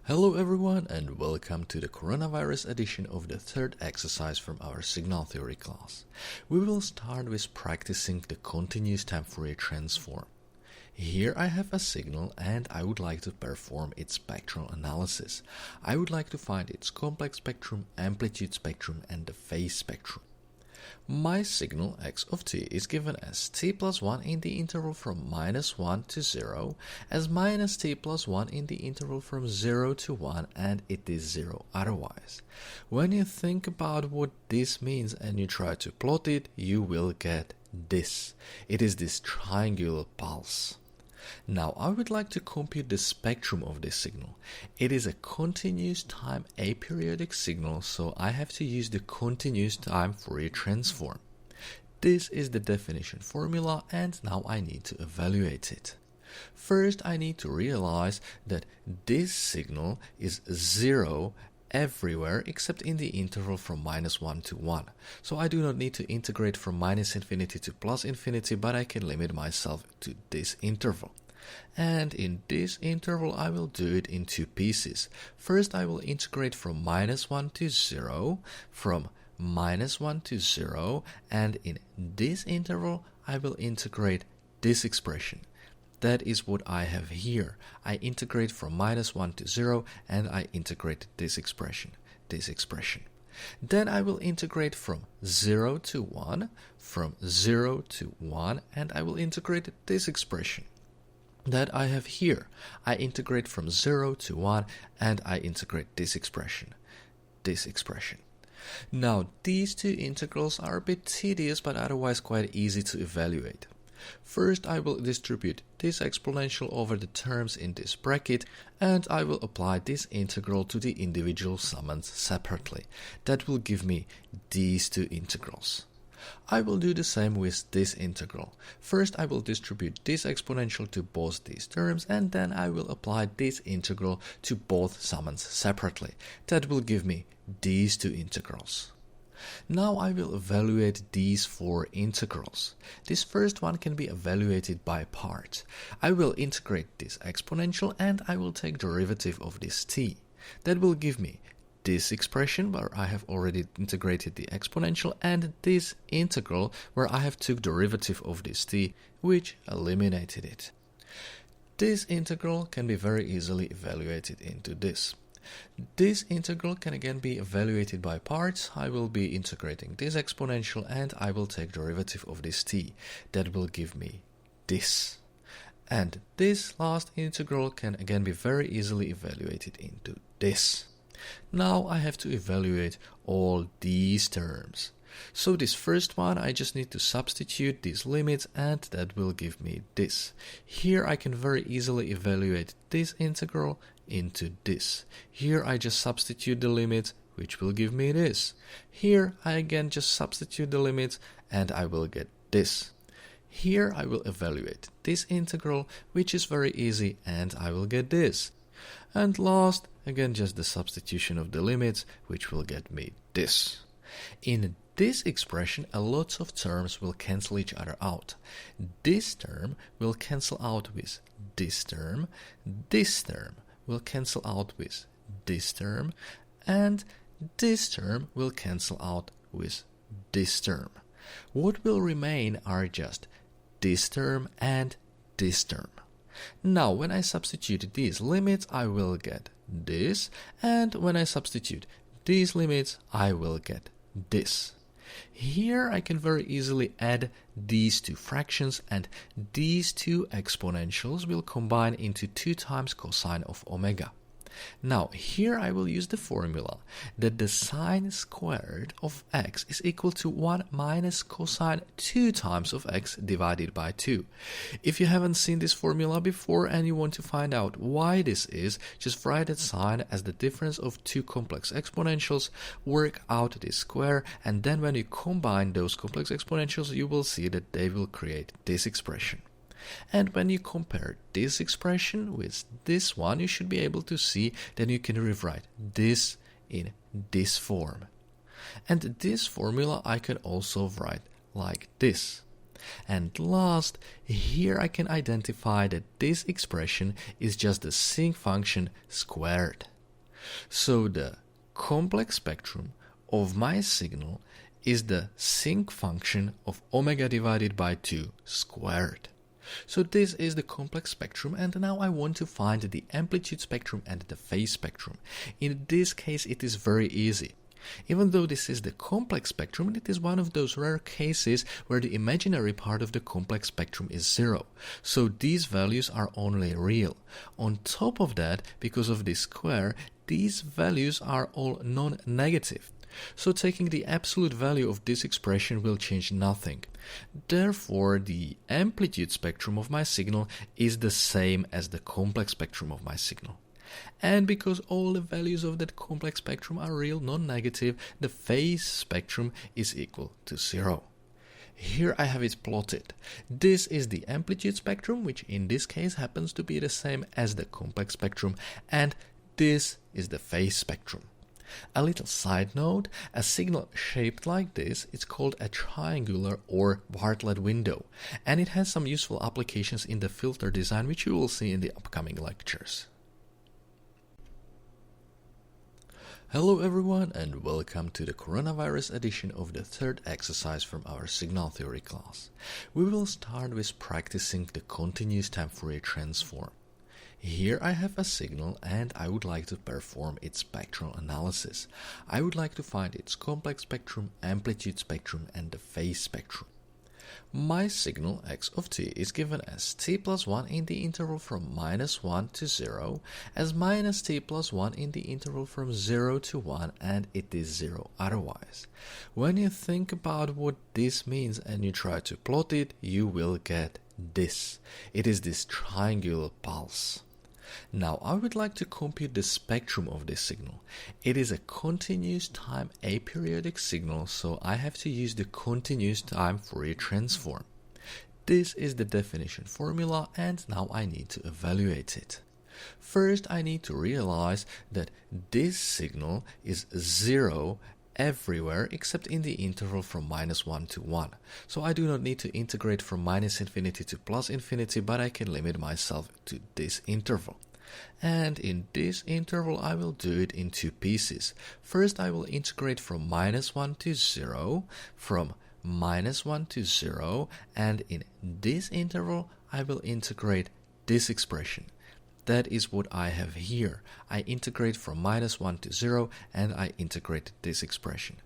Hello everyone and welcome to the coronavirus edition of the third exercise from our signal theory class. We will start with practicing the continuous time Fourier transform. Here I have a signal and I would like to perform its spectral analysis. I would like to find its complex spectrum, amplitude spectrum and the phase spectrum. My signal x of t is given as t plus 1 in the interval from -1 to 0, as minus t plus 1 in the interval from 0 to 1, and it is 0 otherwise. When you think about what this means and you try to plot it, you will get this. It is this triangular pulse. Now I would like to compute the spectrum of this signal. It is a continuous time aperiodic signal, so I have to use the continuous time Fourier transform. This is the definition formula and now I need to evaluate it. First I need to realize that this signal is 0 everywhere except in the interval from -1 to 1. So I do not need to integrate from -infinity to +infinity, but I can limit myself to this interval. And in this interval I will do it in two pieces. First I will integrate from -1 to 0, from -1 to 0, and in this interval I will integrate this expression. That is what I have here. I integrate from -1 to 0 and I integrate this expression. Then I will integrate from 0 to 1, from 0 to 1, and I will integrate this expression that I have here. I integrate from 0 to 1 and I integrate this expression. Now these two integrals are a bit tedious but otherwise quite easy to evaluate. First I will distribute this exponential over the terms in this bracket and I will apply this integral to the individual summands separately. That will give me these two integrals. I will do the same with this integral. First I will distribute this exponential to both these terms and then I will apply this integral to both summands separately. That will give me these two integrals. Now I will evaluate these four integrals. This first one can be evaluated by parts. I will integrate this exponential and I will take derivative of this t. That will give me this expression where I have already integrated the exponential and this integral where I have took derivative of this t, which eliminated it. This integral can be very easily evaluated into this. This integral can again be evaluated by parts. I will be integrating this exponential and I will take derivative of this t. That will give me this. And this last integral can again be very easily evaluated into this. Now I have to evaluate all these terms. So this first one I just need to substitute these limits and that will give me this. Here I can very easily evaluate this integral into this. Here I just substitute the limits, which will give me this. Here I again just substitute the limits and I will get this. Here I will evaluate this integral, which is very easy, and I will get this. And last, again just the substitution of the limits, which will get me this. In this expression, a lot of terms will cancel each other out. This term will cancel out with this term will cancel out with this term, and this term will cancel out with this term. What will remain are just this term and this term. Now when I substitute these limits I will get this, and when I substitute these limits I will get this. Here I can very easily add these two fractions and these two exponentials will combine into 2 times cosine of omega. Now here I will use the formula that the sine squared of x is equal to 1 minus cosine 2 times of x divided by 2. If you haven't seen this formula before and you want to find out why this is, just write that sine as the difference of two complex exponentials, work out this square, and then when you combine those complex exponentials you will see that they will create this expression. And when you compare this expression with this one, you should be able to see that you can rewrite this in this form. And this formula I can also write like this. And last, here I can identify that this expression is just the sinc function squared. So the complex spectrum of my signal is the sinc function of omega divided by 2 squared. So this is the complex spectrum, and now I want to find the amplitude spectrum and the phase spectrum. In this case it is very easy. Even though this is the complex spectrum, it is one of those rare cases where the imaginary part of the complex spectrum is 0. So these values are only real. On top of that, because of this square, these values are all non-negative. So taking the absolute value of this expression will change nothing. Therefore, the amplitude spectrum of my signal is the same as the complex spectrum of my signal. And because all the values of that complex spectrum are real, non-negative, the phase spectrum is equal to 0. Here I have it plotted. This is the amplitude spectrum, which in this case happens to be the same as the complex spectrum, and this is the phase spectrum. A little side note, a signal shaped like this is called a triangular or Bartlett window, and it has some useful applications in the filter design, which you will see in the upcoming lectures. Hello everyone, and welcome to the coronavirus edition of the third exercise from our signal theory class. We will start with practicing the continuous time Fourier transform. Here I have a signal and I would like to perform its spectral analysis. I would like to find its complex spectrum, amplitude spectrum, and the phase spectrum. My signal x of t is given as t plus 1 in the interval from minus 1 to 0, as minus t plus 1 in the interval from 0 to 1, and it is 0 otherwise. When you think about what this means and you try to plot it, you will get this. It is this triangular pulse. Now I would like to compute the spectrum of this signal. It is a continuous time aperiodic signal, so I have to use the continuous time Fourier transform. This is the definition formula, and now I need to evaluate it. First I need to realize that this signal is 0 everywhere except in the interval from minus 1 to 1. So I do not need to integrate from minus infinity to plus infinity, but I can limit myself to this interval. And in this interval I will do it in two pieces. First I will integrate from minus 1 to 0, from minus 1 to 0, and in this interval I will integrate this expression. That is what I have here. I integrate from minus 1 to 0, and I integrate this expression.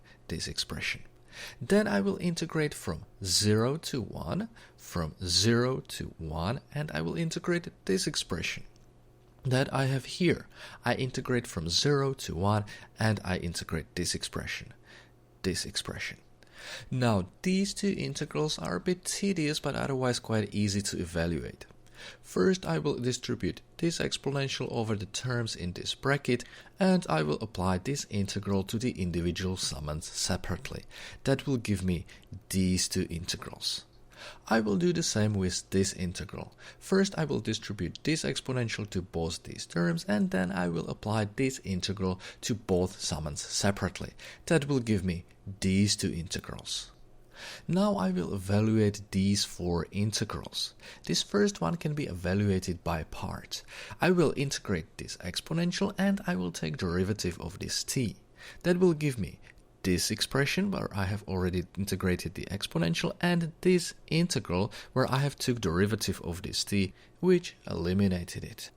Then I will integrate from 0 to 1, from 0 to 1, and I will integrate this expression. That I have here. I integrate from 0 to 1, and I integrate this expression. Now, these two integrals are a bit tedious, but otherwise quite easy to evaluate. First I will distribute this exponential over the terms in this bracket, and I will apply this integral to the individual summands separately. That will give me these two integrals. I will do the same with this integral. First I will distribute this exponential to both these terms, and then I will apply this integral to both summands separately. That will give me these two integrals. Now I will evaluate these four integrals. This first one can be evaluated by parts. I will integrate this exponential and I will take derivative of this t. That will give me this expression where I have already integrated the exponential, and this integral where I have took derivative of this t, which eliminated it.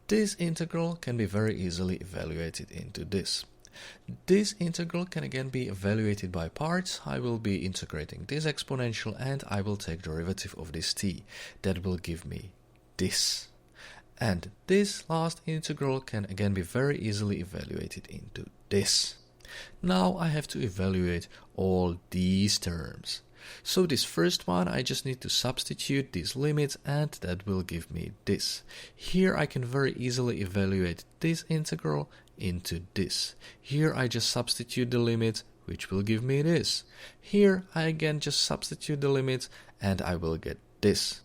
This integral can be very easily evaluated into this. This integral can again be evaluated by parts. I will be integrating this exponential and I will take derivative of this t. That will give me this. And this last integral can again be very easily evaluated into this. Now I have to evaluate all these terms. So this first one, I just need to substitute these limits, and that will give me this. Here I can very easily evaluate this integral into this. Here I just substitute the limits, which will give me this. Here I again just substitute the limits, and I will get this.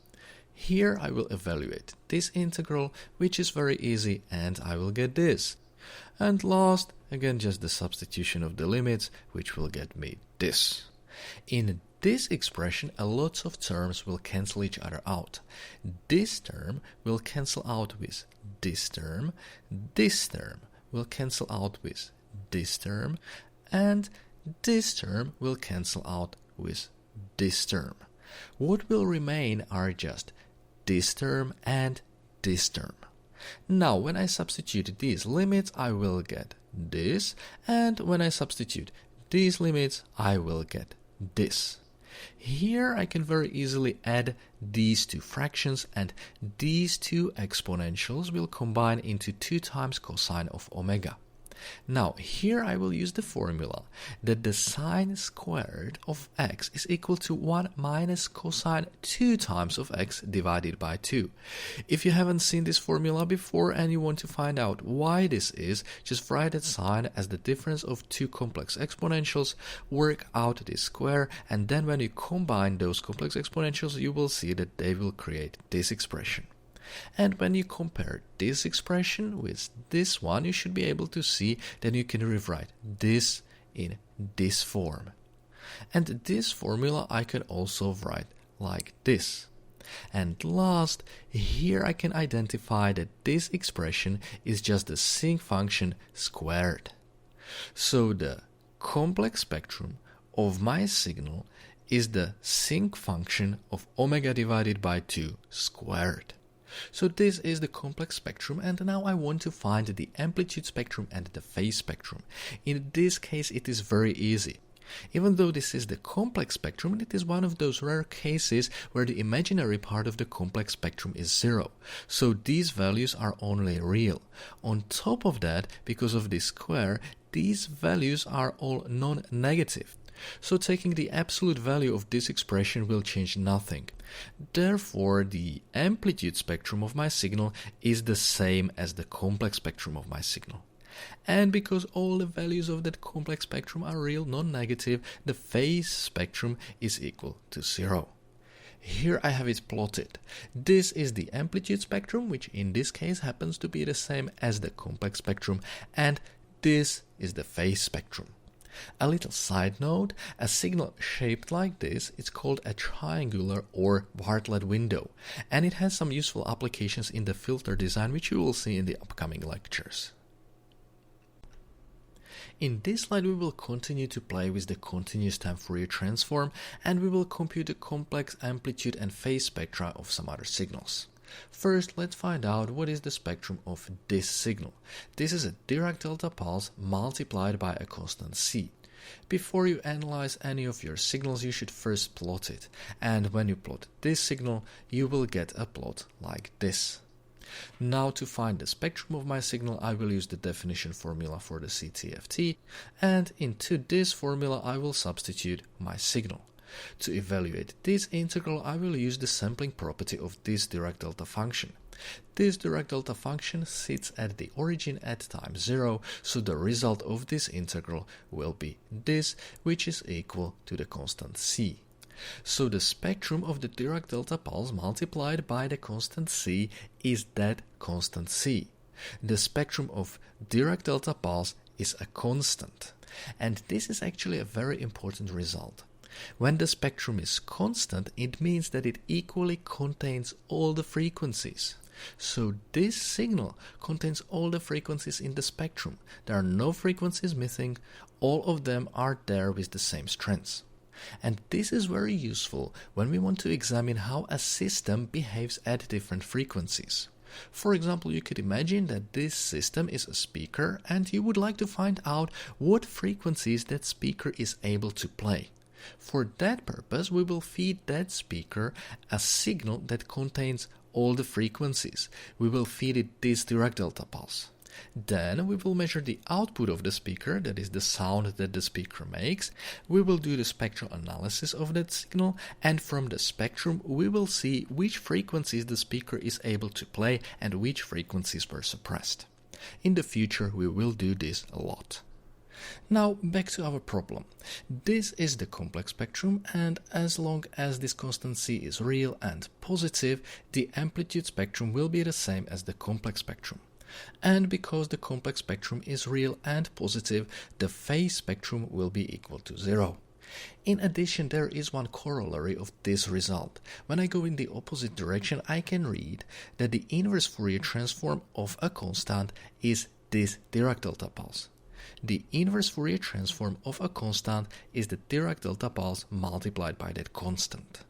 Here I will evaluate this integral, which is very easy, and I will get this. And last, again just the substitution of the limits, which will get me this. In this expression, a lot of terms will cancel each other out. This term will cancel out with this term will cancel out with this term, and this term will cancel out with this term. What will remain are just this term and this term. Now, when I substitute these limits, I will get this, and when I substitute these limits, I will get this. Here I can very easily add these two fractions, and these two exponentials will combine into 2 times cosine of omega. Now, here I will use the formula that the sine squared of x is equal to 1 minus cosine 2 times of x divided by 2. If you haven't seen this formula before and you want to find out why this is, just write that sine as the difference of 2 complex exponentials, work out this square, and then when you combine those complex exponentials, you will see that they will create this expression. And when you compare this expression with this one, you should be able to see that you can rewrite this in this form. And this formula I can also write like this. And last, here I can identify that this expression is just the sinc function squared. So the complex spectrum of my signal is the sinc function of omega divided by 2 squared. So this is the complex spectrum, and now I want to find the amplitude spectrum and the phase spectrum. In this case it is very easy. Even though this is the complex spectrum, it is one of those rare cases where the imaginary part of the complex spectrum is 0. So these values are only real. On top of that, because of this square, these values are all non-negative. So taking the absolute value of this expression will change nothing. Therefore, the amplitude spectrum of my signal is the same as the complex spectrum of my signal. And because all the values of that complex spectrum are real, non-negative, the phase spectrum is equal to 0. Here I have it plotted. This is the amplitude spectrum, which in this case happens to be the same as the complex spectrum, and this is the phase spectrum. A little side note, a signal shaped like this is called a triangular or Bartlett window, and it has some useful applications in the filter design, which you will see in the upcoming lectures. In this slide we will continue to play with the continuous time Fourier transform, and we will compute the complex amplitude and phase spectra of some other signals. First, let's find out what is the spectrum of this signal. This is a Dirac delta pulse multiplied by a constant c. Before you analyze any of your signals, you should first plot it. And when you plot this signal, you will get a plot like this. Now, to find the spectrum of my signal, I will use the definition formula for the Ctft, and into this formula I will substitute my signal. To evaluate this integral, I will use the sampling property of this Dirac delta function. This Dirac delta function sits at the origin at time 0, so the result of this integral will be this, which is equal to the constant c. So the spectrum of the Dirac delta pulse multiplied by the constant c is that constant c. The spectrum of Dirac delta pulse is a constant, and this is actually a very important result. When the spectrum is constant, it means that it equally contains all the frequencies. So this signal contains all the frequencies in the spectrum. There are no frequencies missing, all of them are there with the same strengths. And this is very useful when we want to examine how a system behaves at different frequencies. For example, you could imagine that this system is a speaker and you would like to find out what frequencies that speaker is able to play. For that purpose, we will feed that speaker a signal that contains all the frequencies. We will feed it this Dirac delta pulse. Then we will measure the output of the speaker, that is the sound that the speaker makes. We will do the spectral analysis of that signal, and from the spectrum we will see which frequencies the speaker is able to play and which frequencies were suppressed. In the future we will do this a lot. Now back to our problem. This is the complex spectrum, and as long as this constant c is real and positive, the amplitude spectrum will be the same as the complex spectrum. And because the complex spectrum is real and positive, the phase spectrum will be equal to 0. In addition, there is one corollary of this result. When I go in the opposite direction, I can read that the inverse Fourier transform of a constant is this Dirac delta pulse. The inverse Fourier transform of a constant is the Dirac delta pulse multiplied by that constant.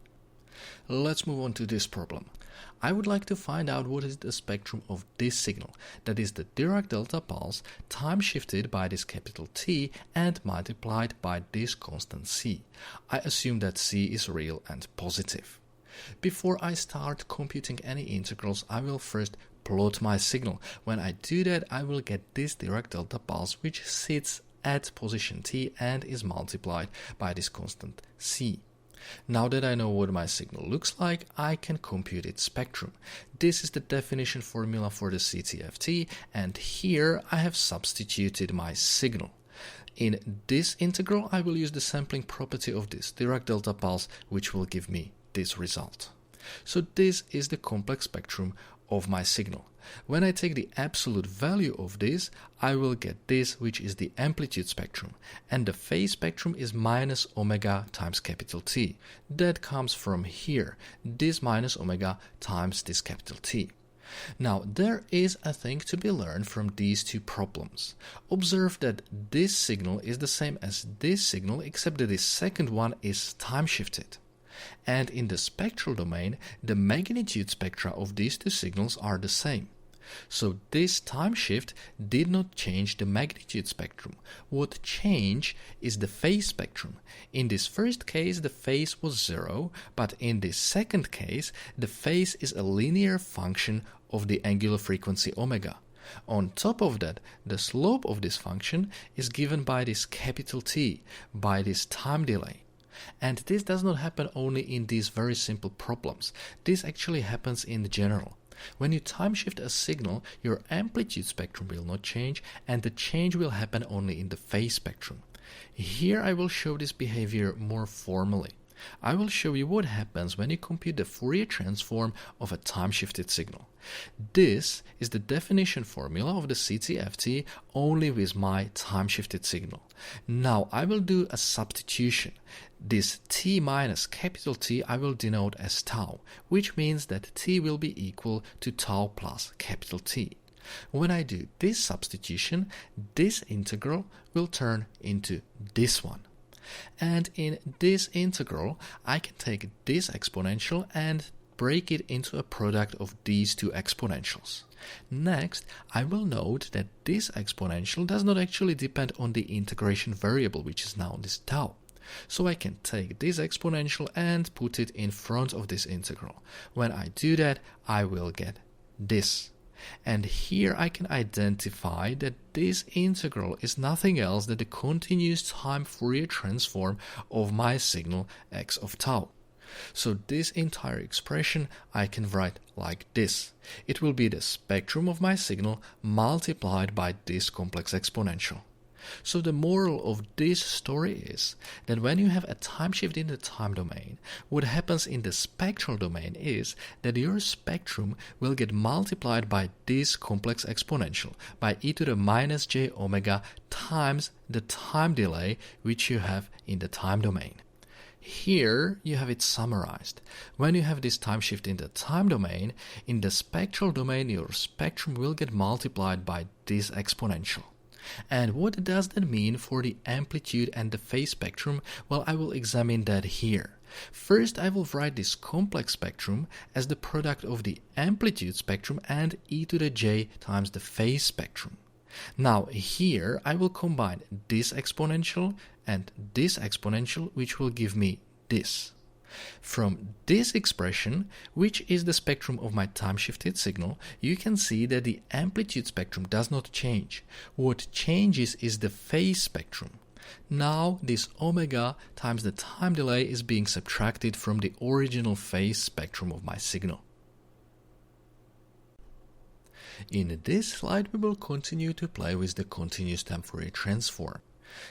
Let's move on to this problem. I would like to find out what is the spectrum of this signal, that is the Dirac delta pulse time shifted by this capital T and multiplied by this constant C. I assume that C is real and positive. Before I start computing any integrals, I will first plot my signal. When I do that, I will get this Dirac delta pulse which sits at position T and is multiplied by this constant C. Now that I know what my signal looks like, I can compute its spectrum. This is the definition formula for the Ctft, and here I have substituted my signal. In this integral, I will use the sampling property of this Dirac delta pulse, which will give me this result. So this is the complex spectrum of my signal. When I take the absolute value of this, I will get this, which is the amplitude spectrum, and the phase spectrum is minus omega times capital T. That comes from here, this minus omega times this capital T. Now, there is a thing to be learned from these two problems. Observe that this signal is the same as this signal, except that this second one is time shifted. And in the spectral domain, the magnitude spectra of these two signals are the same. So this time shift did not change the magnitude spectrum. What changed is the phase spectrum. In this first case, the phase was 0, but in this second case, the phase is a linear function of the angular frequency omega. On top of that, the slope of this function is given by this capital T, by this time delay. And this does not happen only in these very simple problems. This actually happens in general. When you time shift a signal, your amplitude spectrum will not change, and the change will happen only in the phase spectrum. Here I will show this behavior more formally. I will show you what happens when you compute the Fourier transform of a time-shifted signal. This is the definition formula of the Ctft only with my time-shifted signal. Now I will do a substitution. This t minus capital T I will denote as tau, which means that t will be equal to tau plus capital T. When I do this substitution, this integral will turn into this one. And in this integral, I can take this exponential and break it into a product of these two exponentials. Next, I will note that this exponential does not actually depend on the integration variable, which is now this tau. So I can take this exponential and put it in front of this integral. When I do that, I will get this. And here I can identify that this integral is nothing else than the continuous time Fourier transform of my signal x of tau. So this entire expression I can write like this. It will be the spectrum of my signal multiplied by this complex exponential. So the moral of this story is that when you have a time shift in the time domain, what happens in the spectral domain is that your spectrum will get multiplied by this complex exponential, by e to the minus j omega times the time delay which you have in the time domain. Here you have it summarized. When you have this time shift in the time domain, in the spectral domain your spectrum will get multiplied by this exponential. And what does that mean for the amplitude and the phase spectrum? Well, I will examine that here. First, I will write this complex spectrum as the product of the amplitude spectrum and e to the j times the phase spectrum. Now, here I will combine this exponential and this exponential, which will give me this. From this expression, which is the spectrum of my time-shifted signal, you can see that the amplitude spectrum does not change. What changes is the phase spectrum. Now this omega times the time delay is being subtracted from the original phase spectrum of my signal. In this slide, we will continue to play with the continuous time Fourier transform.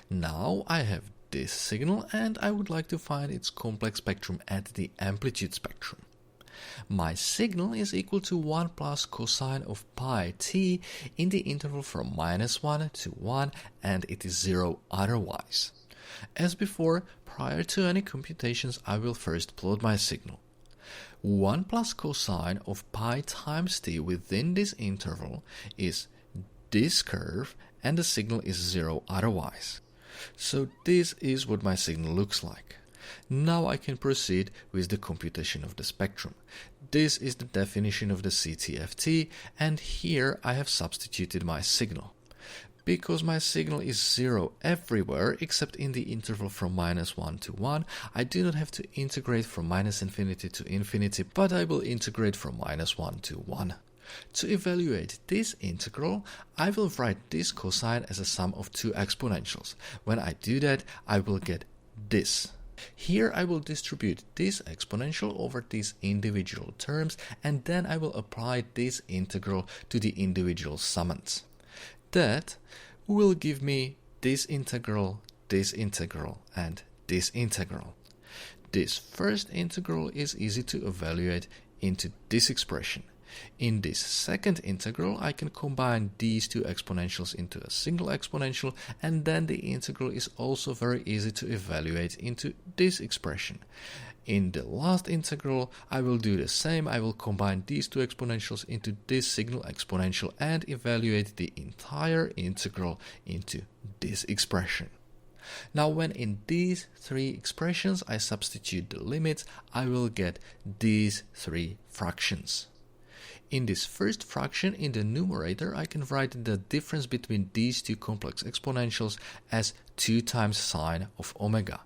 Now I have this signal and I would like to find its complex spectrum at the amplitude spectrum. My signal is equal to 1 plus cosine of pi t in the interval from -1 to 1, and it is 0 otherwise. As before, prior to any computations, I will first plot my signal. 1 plus cosine of pi times t within this interval is this curve and the signal is 0 otherwise. So this is what my signal looks like. Now I can proceed with the computation of the spectrum. This is the definition of the Ctft, and here I have substituted my signal. Because my signal is 0 everywhere except in the interval from -1 to 1, I do not have to integrate from -infinity to infinity, but I will integrate from -1 to 1. To evaluate this integral, I will write this cosine as a sum of two exponentials. When I do that, I will get this. Here I will distribute this exponential over these individual terms, and then I will apply this integral to the individual summands. That will give me this integral, and this integral. This first integral is easy to evaluate into this expression. In this second integral, I can combine these two exponentials into a single exponential, and then the integral is also very easy to evaluate into this expression. In the last integral, I will do the same. I will combine these two exponentials into this single exponential and evaluate the entire integral into this expression. Now, when in these three expressions I substitute the limits, I will get these three fractions. In this first fraction, in the numerator, I can write the difference between these two complex exponentials as 2 times sine of omega.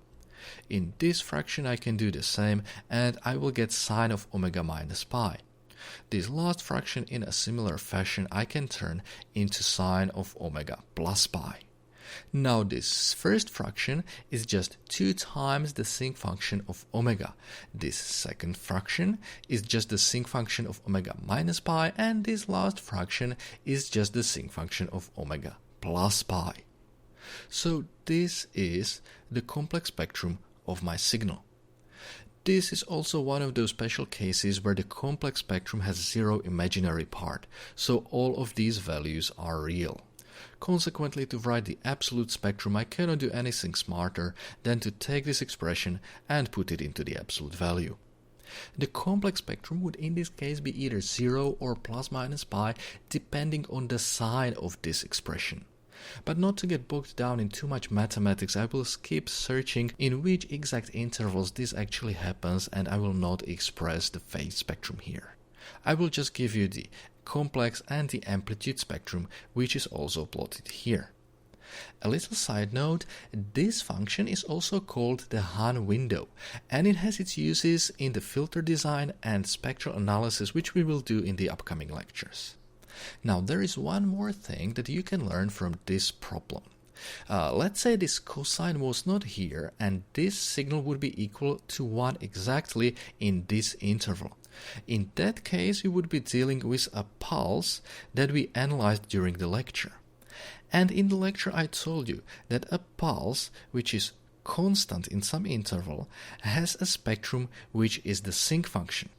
In this fraction, I can do the same, and I will get sine of omega minus pi. This last fraction, in a similar fashion, I can turn into sine of omega plus pi. Now this first fraction is just 2 times the sinc function of omega. This second fraction is just the sinc function of omega minus pi, and this last fraction is just the sinc function of omega plus pi. So this is the complex spectrum of my signal. This is also one of those special cases where the complex spectrum has 0 imaginary part, so all of these values are real. Consequently, to write the absolute spectrum, I cannot do anything smarter than to take this expression and put it into the absolute value. The complex spectrum would in this case be either 0 or plus minus pi, depending on the sign of this expression. But not to get bogged down in too much mathematics, I will skip searching in which exact intervals this actually happens, and I will not express the phase spectrum here. I will just give you the complex and the amplitude spectrum, which is also plotted here. A little side note, this function is also called the Hahn window, and it has its uses in the filter design and spectral analysis, which we will do in the upcoming lectures. Now, there is one more thing that you can learn from this problem. Let's say this cosine was not here, and this signal would be equal to 1 exactly in this interval. In that case, we would be dealing with a pulse that we analyzed during the lecture. And in the lecture I told you that a pulse, which is constant in some interval, has a spectrum which is the sinc function.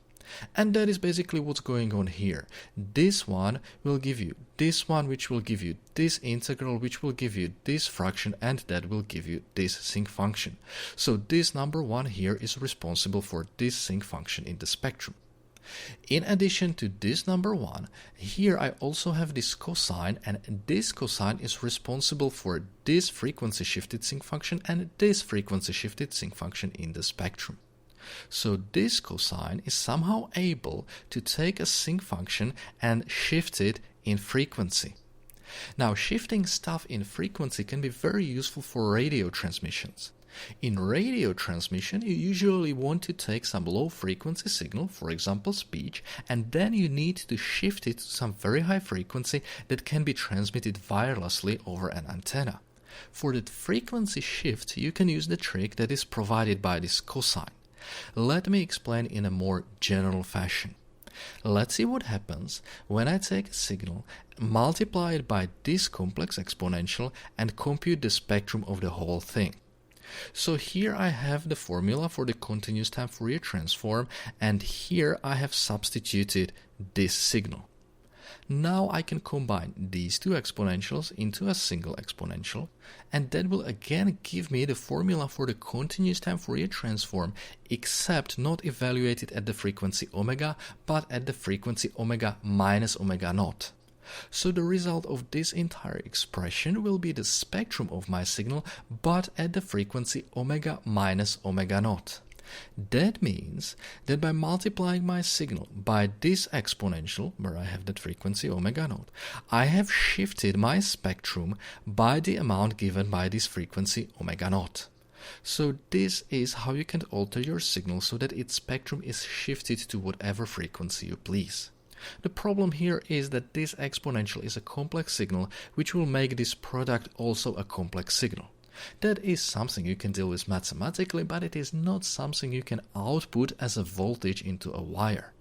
And that is basically what's going on here. This one will give you this one, which will give you this integral, which will give you this fraction, and that will give you this sinc function. So this number 1 here is responsible for this sinc function in the spectrum. In addition to this number 1, here I also have this cosine, and this cosine is responsible for this frequency shifted sinc function and this frequency shifted sinc function in the spectrum. So this cosine is somehow able to take a sinc function and shift it in frequency. Now, shifting stuff in frequency can be very useful for radio transmissions. In radio transmission, you usually want to take some low frequency signal, for example speech, and then you need to shift it to some very high frequency that can be transmitted wirelessly over an antenna. For that frequency shift, you can use the trick that is provided by this cosine. Let me explain in a more general fashion. Let's see what happens when I take a signal, multiply it by this complex exponential, and compute the spectrum of the whole thing. So here I have the formula for the continuous time Fourier transform, and here I have substituted this signal. Now I can combine these two exponentials into a single exponential, and that will again give me the formula for the continuous time Fourier transform, except not evaluated at the frequency omega, but at the frequency omega minus omega naught. So the result of this entire expression will be the spectrum of my signal, but at the frequency omega minus omega naught. That means that by multiplying my signal by this exponential, where I have that frequency omega naught, I have shifted my spectrum by the amount given by this frequency omega naught. So this is how you can alter your signal so that its spectrum is shifted to whatever frequency you please. The problem here is that this exponential is a complex signal, which will make this product also a complex signal. That is something you can deal with mathematically, but it is not something you can output as a voltage into a wire.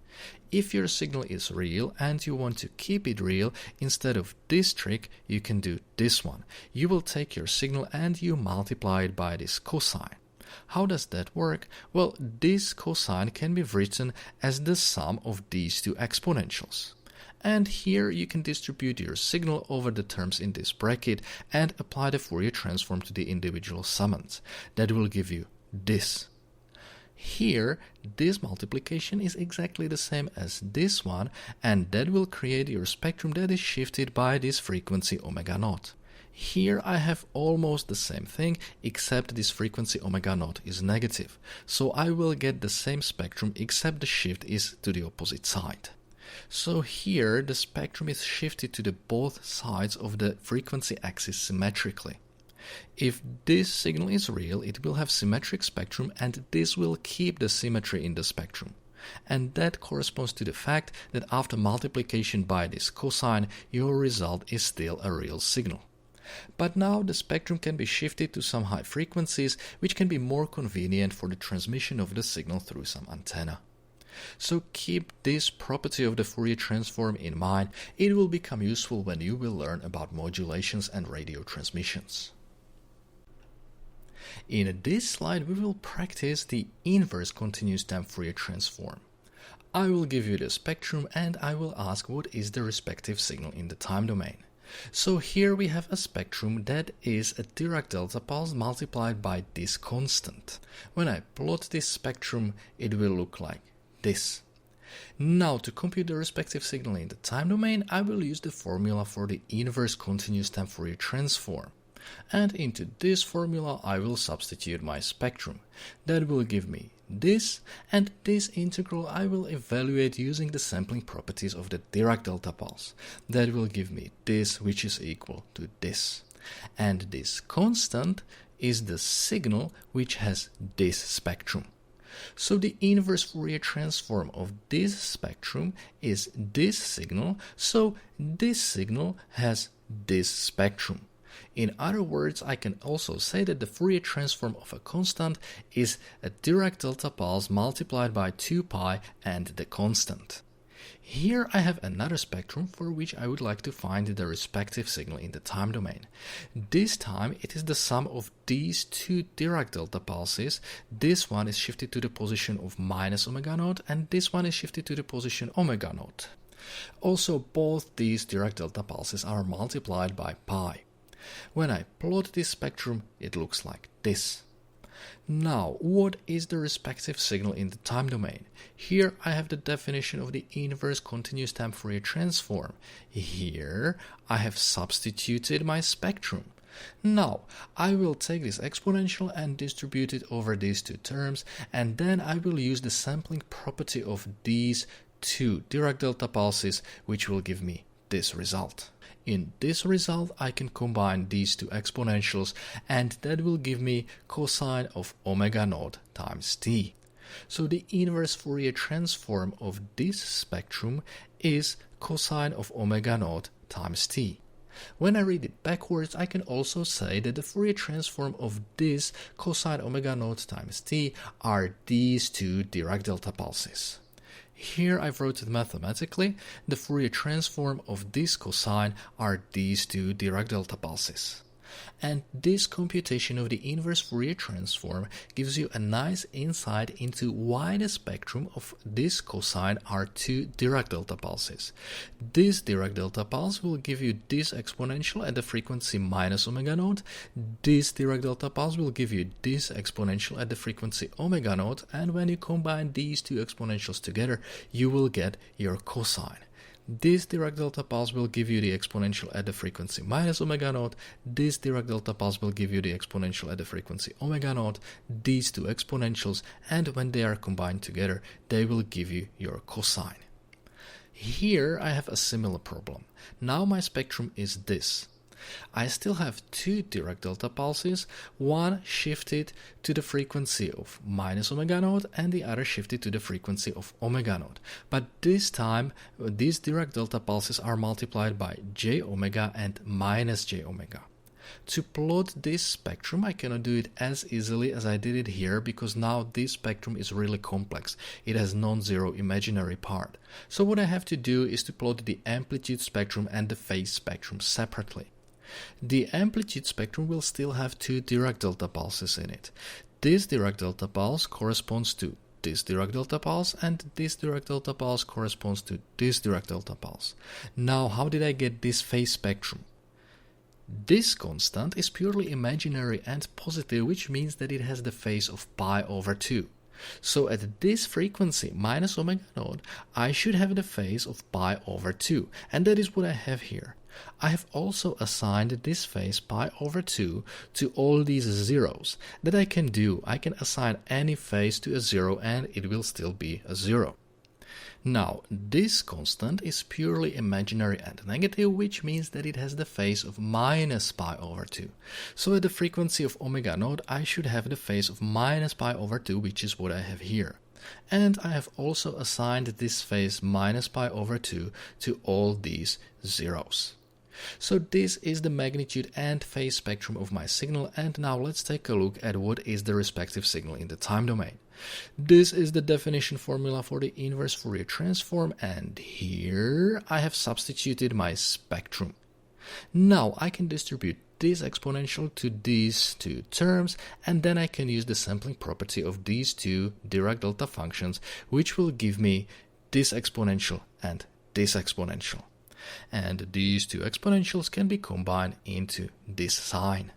If your signal is real and you want to keep it real, instead of this trick, you can do this one. You will take your signal and you multiply it by this cosine. How does that work? Well, this cosine can be written as the sum of these two exponentials. And here you can distribute your signal over the terms in this bracket and apply the Fourier transform to the individual summands. That will give you this. Here, this multiplication is exactly the same as this one, and that will create your spectrum that is shifted by this frequency omega naught. Here I have almost the same thing, except this frequency omega naught is negative. So I will get the same spectrum, except the shift is to the opposite side. So here the spectrum is shifted to the both sides of the frequency axis symmetrically. If this signal is real, it will have symmetric spectrum, and this will keep the symmetry in the spectrum. And that corresponds to the fact that after multiplication by this cosine, your result is still a real signal. But now the spectrum can be shifted to some high frequencies, which can be more convenient for the transmission of the signal through some antenna. So keep this property of the Fourier transform in mind. It will become useful when you will learn about modulations and radio transmissions. In this slide, we will practice the inverse continuous time Fourier transform. I will give you the spectrum and I will ask what is the respective signal in the time domain. So here we have a spectrum that is a Dirac delta pulse multiplied by this constant. When I plot this spectrum, it will look like this. Now, to compute the respective signal in the time domain, I will use the formula for the inverse continuous time Fourier transform. And into this formula I will substitute my spectrum. That will give me this, and this integral I will evaluate using the sampling properties of the Dirac delta pulse. That will give me this, which is equal to this. And this constant is the signal which has this spectrum. So the inverse Fourier transform of this spectrum is this signal, so this signal has this spectrum. In other words, I can also say that the Fourier transform of a constant is a Dirac delta pulse multiplied by 2 pi and the constant. Here I have another spectrum for which I would like to find the respective signal in the time domain. This time it is the sum of these two Dirac delta pulses. This one is shifted to the position of minus omega naught and this one is shifted to the position omega naught. Also, both these Dirac delta pulses are multiplied by pi. When I plot this spectrum, it looks like this. Now, what is the respective signal in the time domain? Here I have the definition of the inverse continuous time Fourier transform. Here I have substituted my spectrum. Now, I will take this exponential and distribute it over these two terms, and then I will use the sampling property of these two Dirac delta pulses, which will give me this result. In this result, I can combine these two exponentials, and that will give me cosine of omega naught times t. So the inverse Fourier transform of this spectrum is cosine of omega naught times t. When I read it backwards, I can also say that the Fourier transform of this cosine omega naught times t are these two Dirac delta pulses. Here I've wrote it mathematically. The Fourier transform of this cosine are these two Dirac delta pulses. And this computation of the inverse Fourier transform gives you a nice insight into why the spectrum of this cosine are two Dirac delta pulses. This Dirac delta pulse will give you this exponential at the frequency minus omega naught. This Dirac delta pulse will give you this exponential at the frequency omega naught, and when you combine these two exponentials together, you will get your cosine. This Dirac delta pulse will give you the exponential at the frequency minus omega naught. This Dirac delta pulse will give you the exponential at the frequency omega naught. These two exponentials, and when they are combined together, they will give you your cosine. Here I have a similar problem. Now my spectrum is this. I still have two Dirac delta pulses, one shifted to the frequency of minus omega naught and the other shifted to the frequency of omega naught. But this time, these Dirac delta pulses are multiplied by j omega and minus j omega. To plot this spectrum, I cannot do it as easily as I did it here because now this spectrum is really complex. It has non-zero imaginary part. So what I have to do is to plot the amplitude spectrum and the phase spectrum separately. The amplitude spectrum will still have two Dirac delta pulses in it. This Dirac delta pulse corresponds to this Dirac delta pulse, and this Dirac delta pulse corresponds to this Dirac delta pulse. Now, how did I get this phase spectrum? This constant is purely imaginary and positive, which means that it has the phase of pi over 2. So at this frequency, minus omega naught, I should have the phase of pi over 2, and that is what I have here. I have also assigned this phase pi over 2 to all these zeros. That I can do. I can assign any phase to a 0 and it will still be a 0. Now, this constant is purely imaginary and negative, which means that it has the phase of minus pi over 2. So at the frequency of omega naught, I should have the phase of minus pi over 2, which is what I have here. And I have also assigned this phase minus pi over 2 to all these zeros. So this is the magnitude and phase spectrum of my signal, and now let's take a look at what is the respective signal in the time domain. This is the definition formula for the inverse Fourier transform, and here I have substituted my spectrum. Now I can distribute this exponential to these two terms, and then I can use the sampling property of these two Dirac delta functions, which will give me this exponential and this exponential. And these two exponentials can be combined into this sign.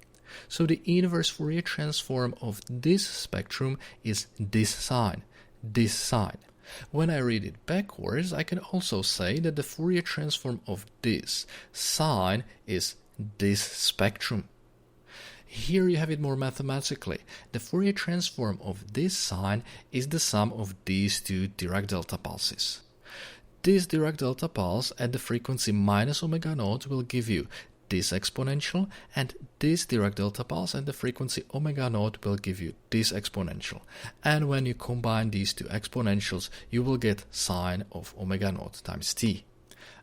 So the inverse Fourier transform of this spectrum is this sign, this sign. When I read it backwards, I can also say that the Fourier transform of this sign is this spectrum. Here you have it more mathematically. The Fourier transform of this sign is the sum of these two Dirac delta pulses. This Dirac delta pulse at the frequency minus omega naught will give you this exponential, and this Dirac delta pulse at the frequency omega naught will give you this exponential. And when you combine these two exponentials, you will get sine of omega naught times t.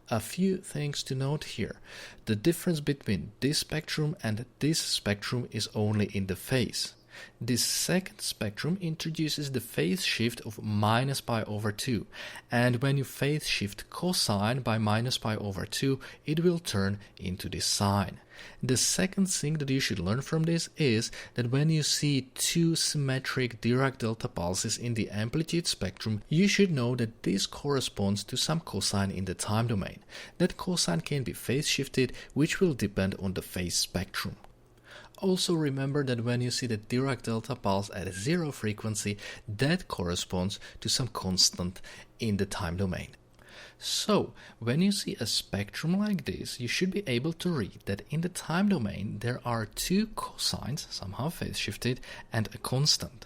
A few things to note here. The difference between this spectrum and this spectrum is only in the phase. This second spectrum introduces the phase shift of minus pi over 2, and when you phase shift cosine by minus pi over 2, it will turn into this sine. The second thing that you should learn from this is that when you see two symmetric Dirac delta pulses in the amplitude spectrum, you should know that this corresponds to some cosine in the time domain. That cosine can be phase shifted, which will depend on the phase spectrum. Also remember that when you see the Dirac delta pulse at 0 frequency, that corresponds to some constant in the time domain. So, when you see a spectrum like this, you should be able to read that in the time domain there are two cosines, somehow phase shifted, and a constant.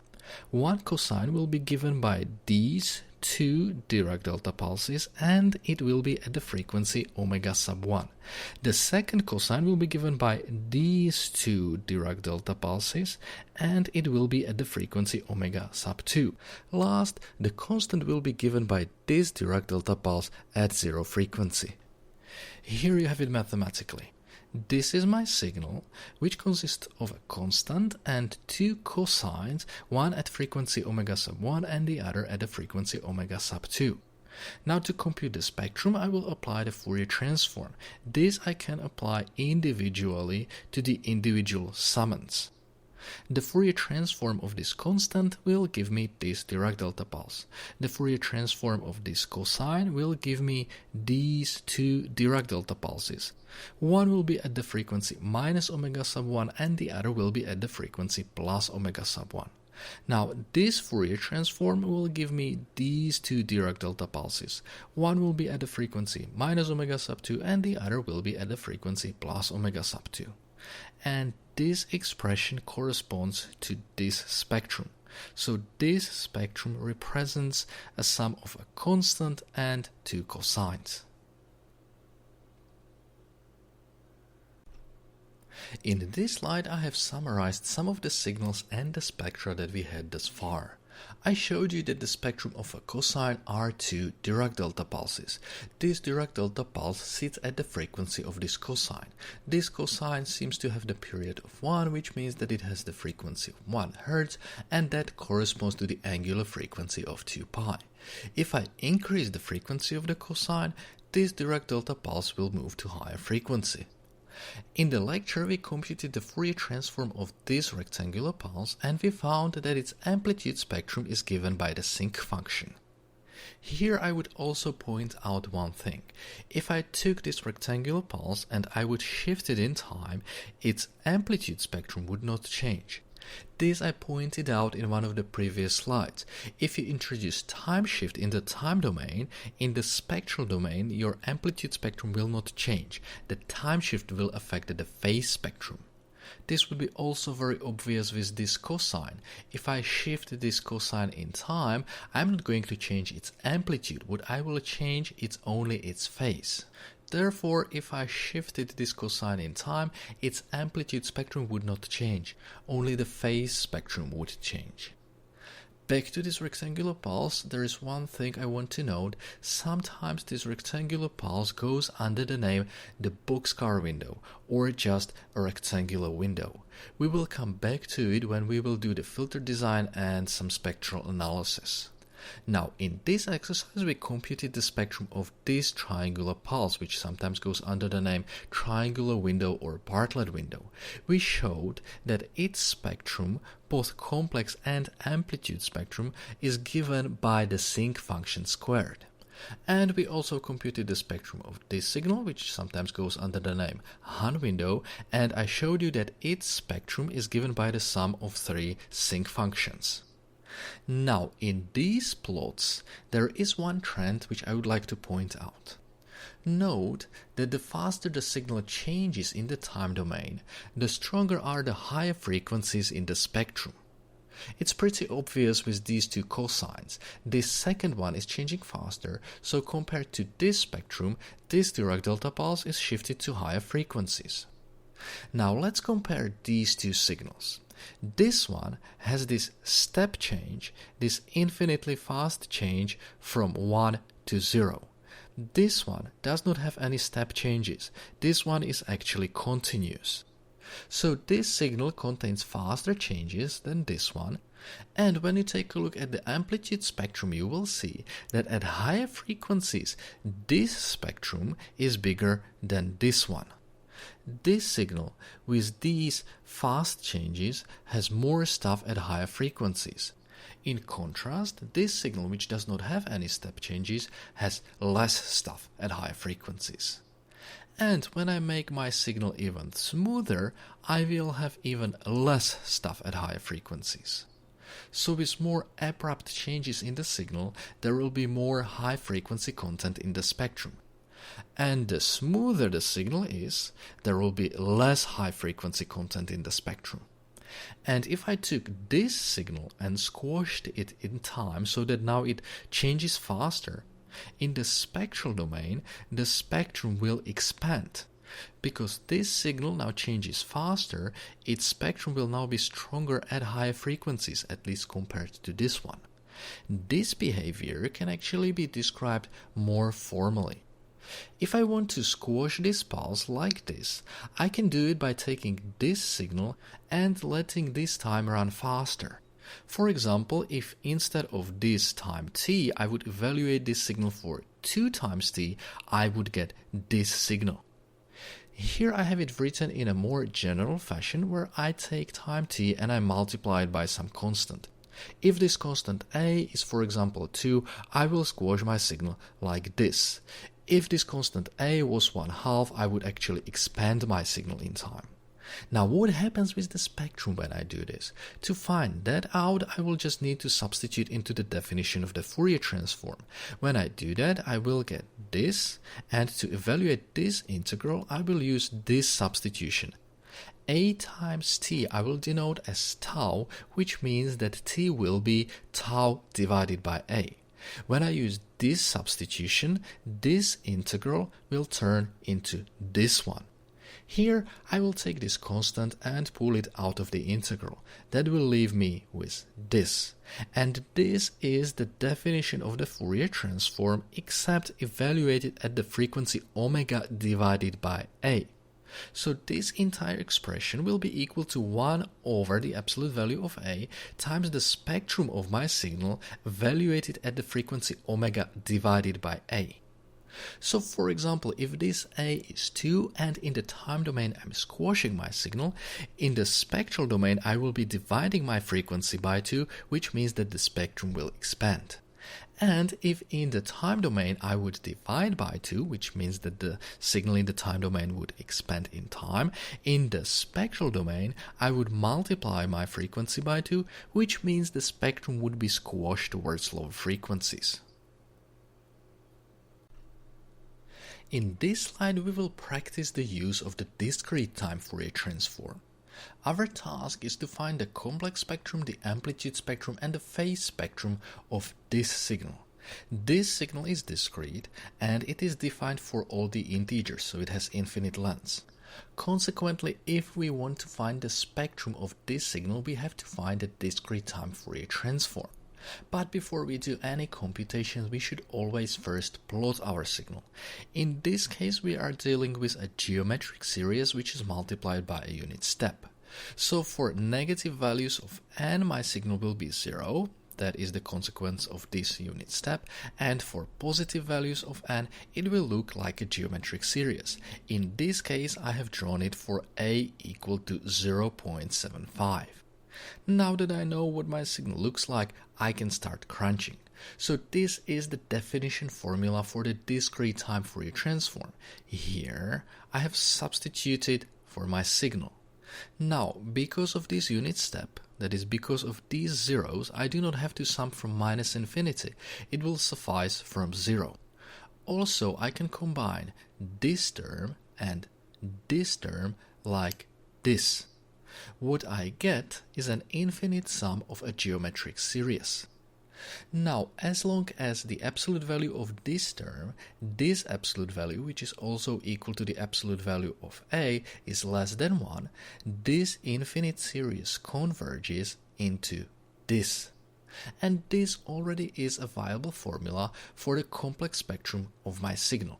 One cosine will be given by these two Dirac delta pulses, and it will be at the frequency omega sub 1. The second cosine will be given by these two Dirac delta pulses, and it will be at the frequency omega sub 2. Last, the constant will be given by this Dirac delta pulse at 0 frequency. Here you have it mathematically. This is my signal, which consists of a constant and two cosines, one at frequency omega sub 1 and the other at the frequency omega sub 2. Now to compute the spectrum, I will apply the Fourier transform. This I can apply individually to the individual summands. The Fourier transform of this constant will give me this Dirac delta pulse. The Fourier transform of this cosine will give me these two Dirac delta pulses. One will be at the frequency minus omega sub 1 and the other will be at the frequency plus omega sub 1. Now, this Fourier transform will give me these two Dirac delta pulses. One will be at the frequency minus omega sub 2 and the other will be at the frequency plus omega sub 2. And this expression corresponds to this spectrum. So this spectrum represents a sum of a constant and two cosines. In this slide I have summarized some of the signals and the spectra that we had thus far. I showed you that the spectrum of a cosine are two Dirac delta pulses. This Dirac delta pulse sits at the frequency of this cosine. This cosine seems to have the period of 1, which means that it has the frequency of 1 Hz, and that corresponds to the angular frequency of 2 pi. If I increase the frequency of the cosine, this Dirac delta pulse will move to higher frequency. In the lecture we computed the Fourier transform of this rectangular pulse and we found that its amplitude spectrum is given by the sinc function. Here I would also point out one thing. If I took this rectangular pulse and I would shift it in time, its amplitude spectrum would not change. This I pointed out in one of the previous slides. If you introduce time shift in the time domain, in the spectral domain your amplitude spectrum will not change. The time shift will affect the phase spectrum. This would be also very obvious with this cosine. If I shift this cosine in time, I'm not going to change its amplitude. What I will change is only its phase. Therefore, if I shifted this cosine in time, its amplitude spectrum would not change, only the phase spectrum would change. Back to this rectangular pulse, there is one thing I want to note. Sometimes this rectangular pulse goes under the name the boxcar window, or just a rectangular window. We will come back to it when we will do the filter design and some spectral analysis. Now, in this exercise we computed the spectrum of this triangular pulse, which sometimes goes under the name triangular window or Bartlett window. We showed that its spectrum, both complex and amplitude spectrum, is given by the sinc function squared. And we also computed the spectrum of this signal, which sometimes goes under the name Hahn window, and I showed you that its spectrum is given by the sum of 3 sinc functions. Now, in these plots, there is one trend which I would like to point out. Note that the faster the signal changes in the time domain, the stronger are the higher frequencies in the spectrum. It's pretty obvious with these two cosines. This second one is changing faster, so compared to this spectrum, this Dirac delta pulse is shifted to higher frequencies. Now let's compare these two signals. This one has this step change, this infinitely fast change from 1 to 0. This one does not have any step changes. This one is actually continuous. So this signal contains faster changes than this one, and when you take a look at the amplitude spectrum you will see that at higher frequencies this spectrum is bigger than this one. This signal with these fast changes has more stuff at higher frequencies. In contrast, this signal, which does not have any step changes, has less stuff at higher frequencies. And when I make my signal even smoother, I will have even less stuff at higher frequencies. So with more abrupt changes in the signal, there will be more high frequency content in the spectrum. And the smoother the signal is, there will be less high frequency content in the spectrum. And if I took this signal and squashed it in time so that now it changes faster, in the spectral domain the spectrum will expand. Because this signal now changes faster, its spectrum will now be stronger at higher frequencies, at least compared to this one. This behavior can actually be described more formally. If I want to squash this pulse like this, I can do it by taking this signal and letting this time run faster. For example, if instead of this time t, I would evaluate this signal for 2 times t, I would get this signal. Here I have it written in a more general fashion where I take time t and I multiply it by some constant. If this constant a is for example 2, I will squash my signal like this. If this constant a was 1/2, I would actually expand my signal in time. Now what happens with the spectrum when I do this? To find that out, I will just need to substitute into the definition of the Fourier transform. When I do that, I will get this, and to evaluate this integral, I will use this substitution. A times t I will denote as tau, which means that t will be tau divided by a. When I use this substitution, this integral will turn into this one. Here I will take this constant and pull it out of the integral. That will leave me with this. And this is the definition of the Fourier transform, except evaluated at the frequency omega divided by a. So this entire expression will be equal to 1 over the absolute value of a times the spectrum of my signal evaluated at the frequency omega divided by a. So for example, if this a is 2 and in the time domain I'm squashing my signal, in the spectral domain I will be dividing my frequency by 2, which means that the spectrum will expand. And if in the time domain I would divide by 2, which means that the signal in the time domain would expand in time, in the spectral domain I would multiply my frequency by 2, which means the spectrum would be squashed towards lower frequencies. In this slide we will practice the use of the discrete time Fourier transform. Our task is to find the complex spectrum, the amplitude spectrum and the phase spectrum of this signal. This signal is discrete and it is defined for all the integers, so it has infinite lengths. Consequently, if we want to find the spectrum of this signal, we have to find the discrete time Fourier transform. But before we do any computations, we should always first plot our signal. In this case, we are dealing with a geometric series which is multiplied by a unit step. So for negative values of n, my signal will be 0. That is the consequence of this unit step. And for positive values of n, it will look like a geometric series. In this case, I have drawn it for a equal to 0.75. Now that I know what my signal looks like, I can start crunching. So this is the definition formula for the discrete time Fourier transform. Here I have substituted for my signal. Now, because of this unit step, that is because of these zeros, I do not have to sum from minus infinity. It will suffice from 0. Also, I can combine this term and this term like this. What I get is an infinite sum of a geometric series. Now, as long as the absolute value of this term, this absolute value, which is also equal to the absolute value of a, is less than 1, this infinite series converges into this. And this already is a viable formula for the complex spectrum of my signal.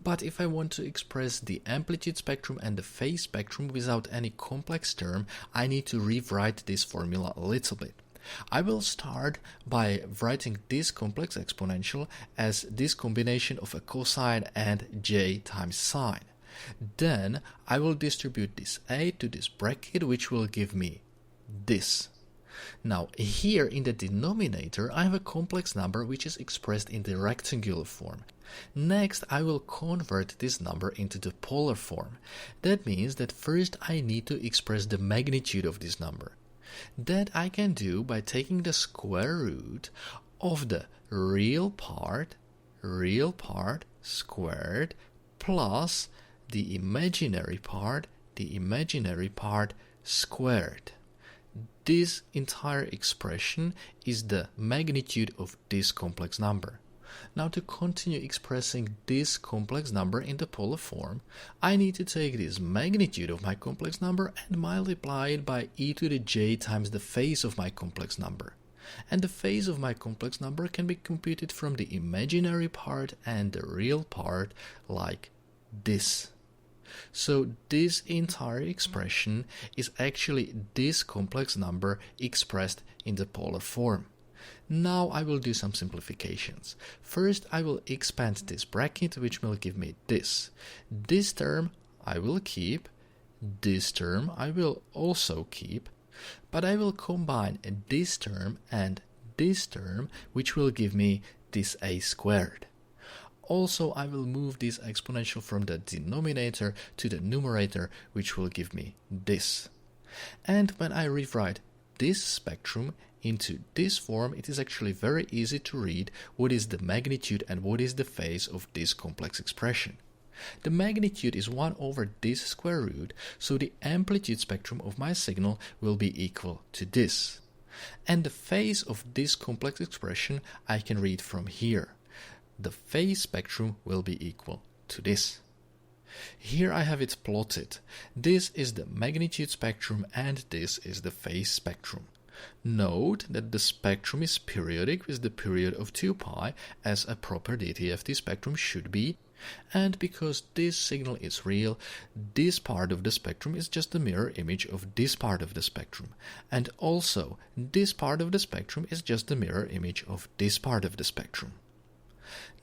But if I want to express the amplitude spectrum and the phase spectrum without any complex term, I need to rewrite this formula a little bit. I will start by writing this complex exponential as this combination of a cosine and j times sine. Then I will distribute this a to this bracket, which will give me this. Now here in the denominator I have a complex number which is expressed in the rectangular form. Next I will convert this number into the polar form. That means that first I need to express the magnitude of this number. That I can do by taking the square root of the real part squared, plus the imaginary part squared. This entire expression is the magnitude of this complex number. Now to continue expressing this complex number in the polar form, I need to take this magnitude of my complex number and multiply it by e to the j times the phase of my complex number. And the phase of my complex number can be computed from the imaginary part and the real part like this. So this entire expression is actually this complex number expressed in the polar form. Now I will do some simplifications. First I will expand this bracket, which will give me this. This term I will keep, this term I will also keep, but I will combine this term and this term, which will give me this a squared. Also, I will move this exponential from the denominator to the numerator, which will give me this. And when I rewrite this spectrum into this form, it is actually very easy to read what is the magnitude and what is the phase of this complex expression. The magnitude is 1 over this square root, so the amplitude spectrum of my signal will be equal to this. And the phase of this complex expression I can read from here. The phase spectrum will be equal to this. Here I have it plotted. This is the magnitude spectrum and this is the phase spectrum. Note that the spectrum is periodic with the period of 2 pi, as a proper DTFT spectrum should be, and because this signal is real, this part of the spectrum is just a mirror image of this part of the spectrum, and also this part of the spectrum is just a mirror image of this part of the spectrum.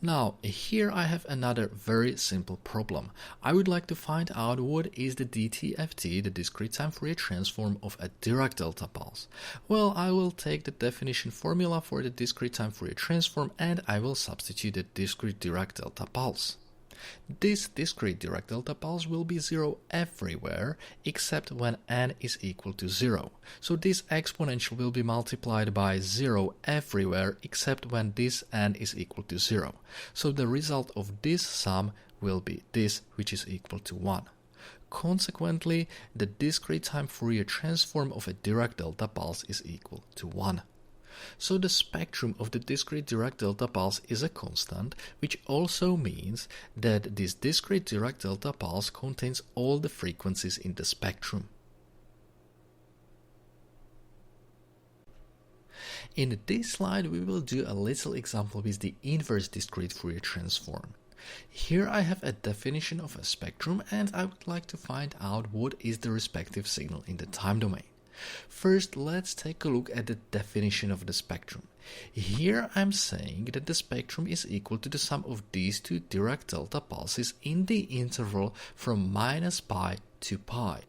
Now, here I have another very simple problem. I would like to find out what is the DTFT, the discrete time Fourier transform of a Dirac delta pulse. Well, I will take the definition formula for the discrete time Fourier transform and I will substitute the discrete Dirac delta pulse. This discrete Dirac delta pulse will be 0 everywhere except when n is equal to 0. So this exponential will be multiplied by 0 everywhere except when this n is equal to 0. So the result of this sum will be this, which is equal to 1. Consequently, the discrete time Fourier transform of a Dirac delta pulse is equal to 1. So the spectrum of the discrete Dirac delta pulse is a constant, which also means that this discrete Dirac delta pulse contains all the frequencies in the spectrum. In this slide, we will do a little example with the inverse discrete Fourier transform. Here I have a definition of a spectrum and I would like to find out what is the respective signal in the time domain. First, let's take a look at the definition of the spectrum. Here I'm saying that the spectrum is equal to the sum of these two Dirac delta pulses in the interval from -pi to pi.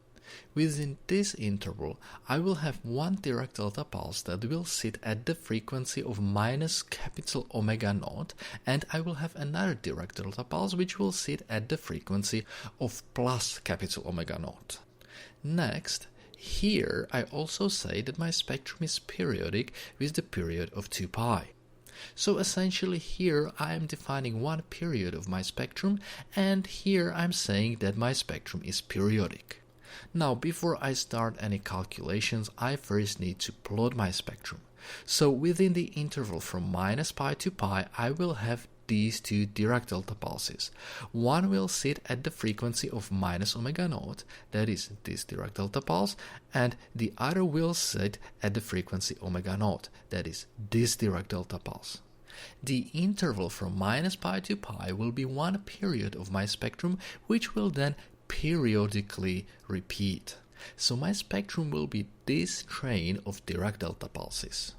Within this interval, I will have one Dirac delta pulse that will sit at the frequency of capital omega naught, and I will have another Dirac delta pulse which will sit at the frequency of capital omega naught. Next, here I also say that my spectrum is periodic with the period of 2 pi. So essentially here I am defining one period of my spectrum and here I'm saying that my spectrum is periodic. Now before I start any calculations I first need to plot my spectrum. So within the interval from -pi to pi I will have these two Dirac delta pulses. One will sit at the frequency of -omega naught, that is this Dirac delta pulse, and the other will sit at the frequency omega naught, that is this Dirac delta pulse. The interval from -pi to pi will be one period of my spectrum, which will then periodically repeat. So my spectrum will be this train of Dirac delta pulses.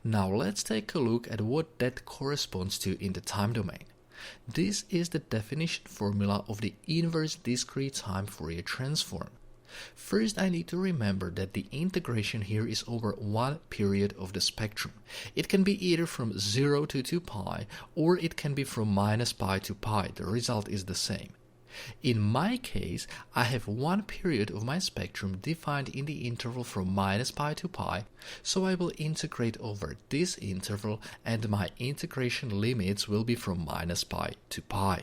Now let's take a look at what that corresponds to in the time domain. This is the definition formula of the inverse discrete time Fourier transform. First, I need to remember that the integration here is over one period of the spectrum. It can be either from 0 to 2 pi or it can be from -pi to pi. The result is the same. In my case, I have one period of my spectrum defined in the interval from -pi to pi, so I will integrate over this interval and my integration limits will be from -pi to pi.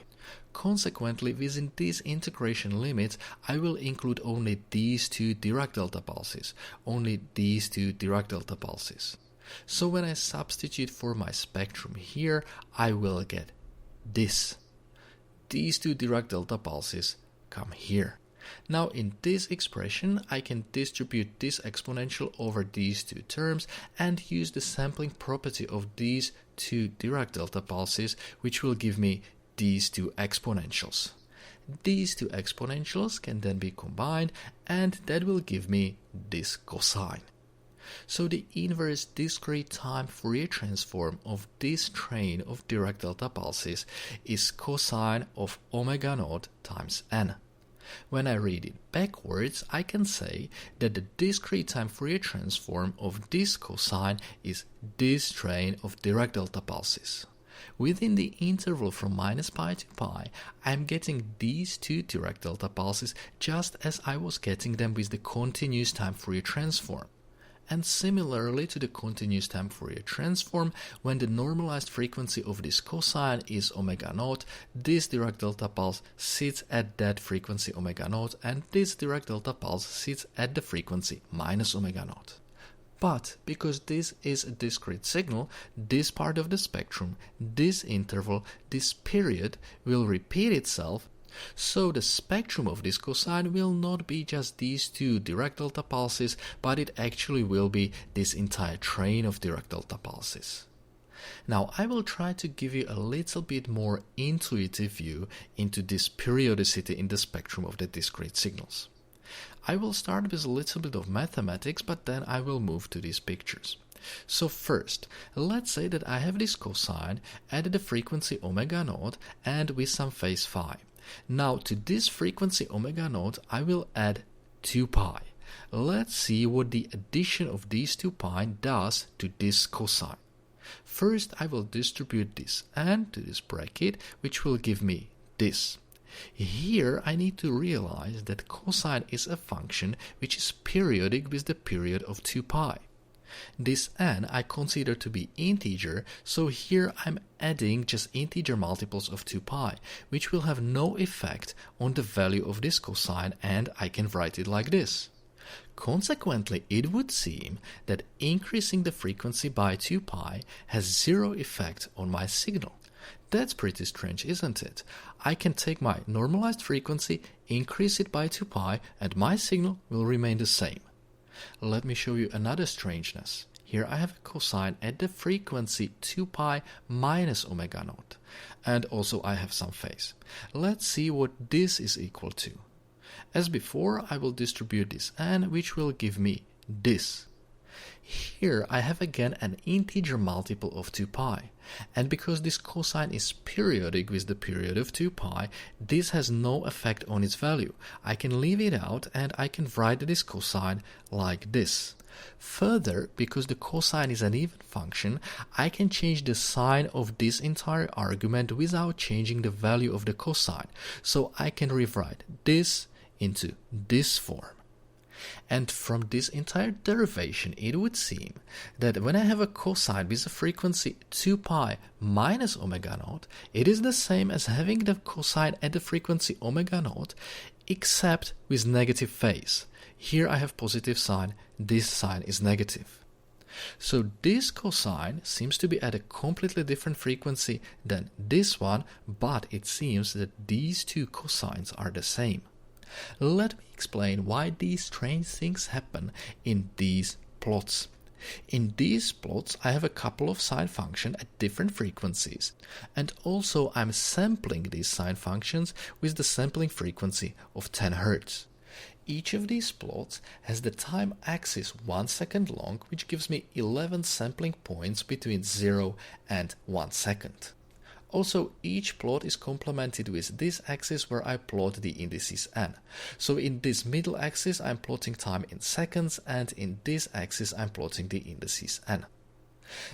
Consequently, within these integration limits, I will include only these two Dirac delta pulses, So when I substitute for my spectrum here, I will get this. These two Dirac delta pulses come here. Now in this expression I can distribute this exponential over these two terms and use the sampling property of these two Dirac delta pulses, which will give me these two exponentials. These two exponentials can then be combined and that will give me this cosine. So the inverse discrete time Fourier transform of this train of Dirac delta pulses is cosine of omega naught times n. When I read it backwards, I can say that the discrete time Fourier transform of this cosine is this train of Dirac delta pulses. Within the interval from minus pi to pi, I'm getting these two direct delta pulses just as I was getting them with the continuous time Fourier transform. And similarly to the continuous time Fourier transform, when the normalized frequency of this cosine is omega naught, this direct delta pulse sits at that frequency omega naught, and this direct delta pulse sits at the frequency minus omega naught. But because this is a discrete signal, this part of the spectrum, this interval, this period will repeat itself, so the spectrum of this cosine will not be just these two direct delta pulses, but it actually will be this entire train of direct delta pulses. Now I will try to give you a little bit more intuitive view into this periodicity in the spectrum of the discrete signals. I will start with a little bit of mathematics, but then I will move to these pictures. So first, let's say that I have this cosine at the frequency omega naught and with some phase phi. Now to this frequency omega naught I will add 2 pi. Let's see what the addition of these 2 pi does to this cosine. First I will distribute this and to this bracket, which will give me this. Here I need to realize that cosine is a function which is periodic with the period of 2 pi. This n I consider to be integer, so here I'm adding just integer multiples of 2 pi, which will have no effect on the value of this cosine, and I can write it like this. Consequently, it would seem that increasing the frequency by 2 pi has zero effect on my signal. That's pretty strange, isn't it? I can take my normalized frequency, increase it by 2 pi, and my signal will remain the same. Let me show you another strangeness. Here I have a cosine at the frequency 2 pi minus omega naught. And also I have some phase. Let's see what this is equal to. As before, I will distribute this n, which will give me this. Here I have again an integer multiple of 2 pi, and because this cosine is periodic with the period of 2 pi, this has no effect on its value. I can leave it out and I can write this cosine like this. Further, because the cosine is an even function, I can change the sign of this entire argument without changing the value of the cosine, so I can rewrite this into this form. And from this entire derivation, it would seem that when I have a cosine with a frequency 2 pi minus omega naught, it is the same as having the cosine at the frequency omega naught, except with negative phase. Here I have positive sign, this sign is negative. So this cosine seems to be at a completely different frequency than this one, but it seems that these two cosines are the same. Let me explain why these strange things happen in these plots. In these plots I have a couple of sine functions at different frequencies, and also I'm sampling these sine functions with the sampling frequency of 10 Hz. Each of these plots has the time axis 1 second long, which gives me 11 sampling points between 0 and 1 second. Also, each plot is complemented with this axis where I plot the indices n. So in this middle axis I'm plotting time in seconds, and in this axis I'm plotting the indices n.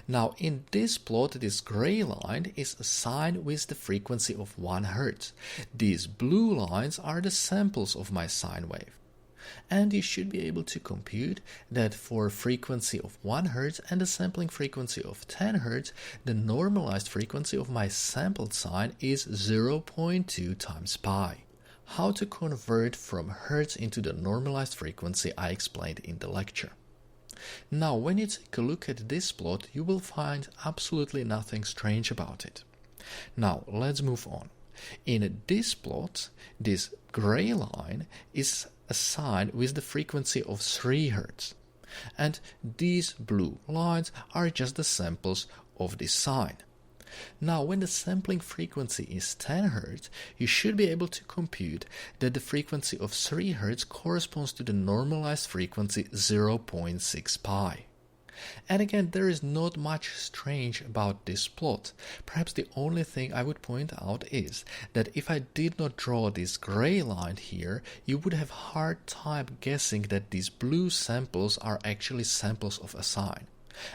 Now in this plot, this gray line is a sine with the frequency of 1 Hz. These blue lines are the samples of my sine wave. And you should be able to compute that for a frequency of 1 Hz and a sampling frequency of 10 Hz, the normalized frequency of my sampled sine is 0.2 times pi. How to convert from Hz into the normalized frequency I explained in the lecture. Now, when you take a look at this plot, you will find absolutely nothing strange about it. Now, let's move on. In this plot, this gray line is a sine with the frequency of 3 Hz, and these blue lines are just the samples of this sine. Now, when the sampling frequency is 10 Hz, you should be able to compute that the frequency of 3 Hz corresponds to the normalized frequency 0.6 pi. And again, there is not much strange about this plot. Perhaps the only thing I would point out is that if I did not draw this gray line here, you would have a hard time guessing that these blue samples are actually samples of a sine.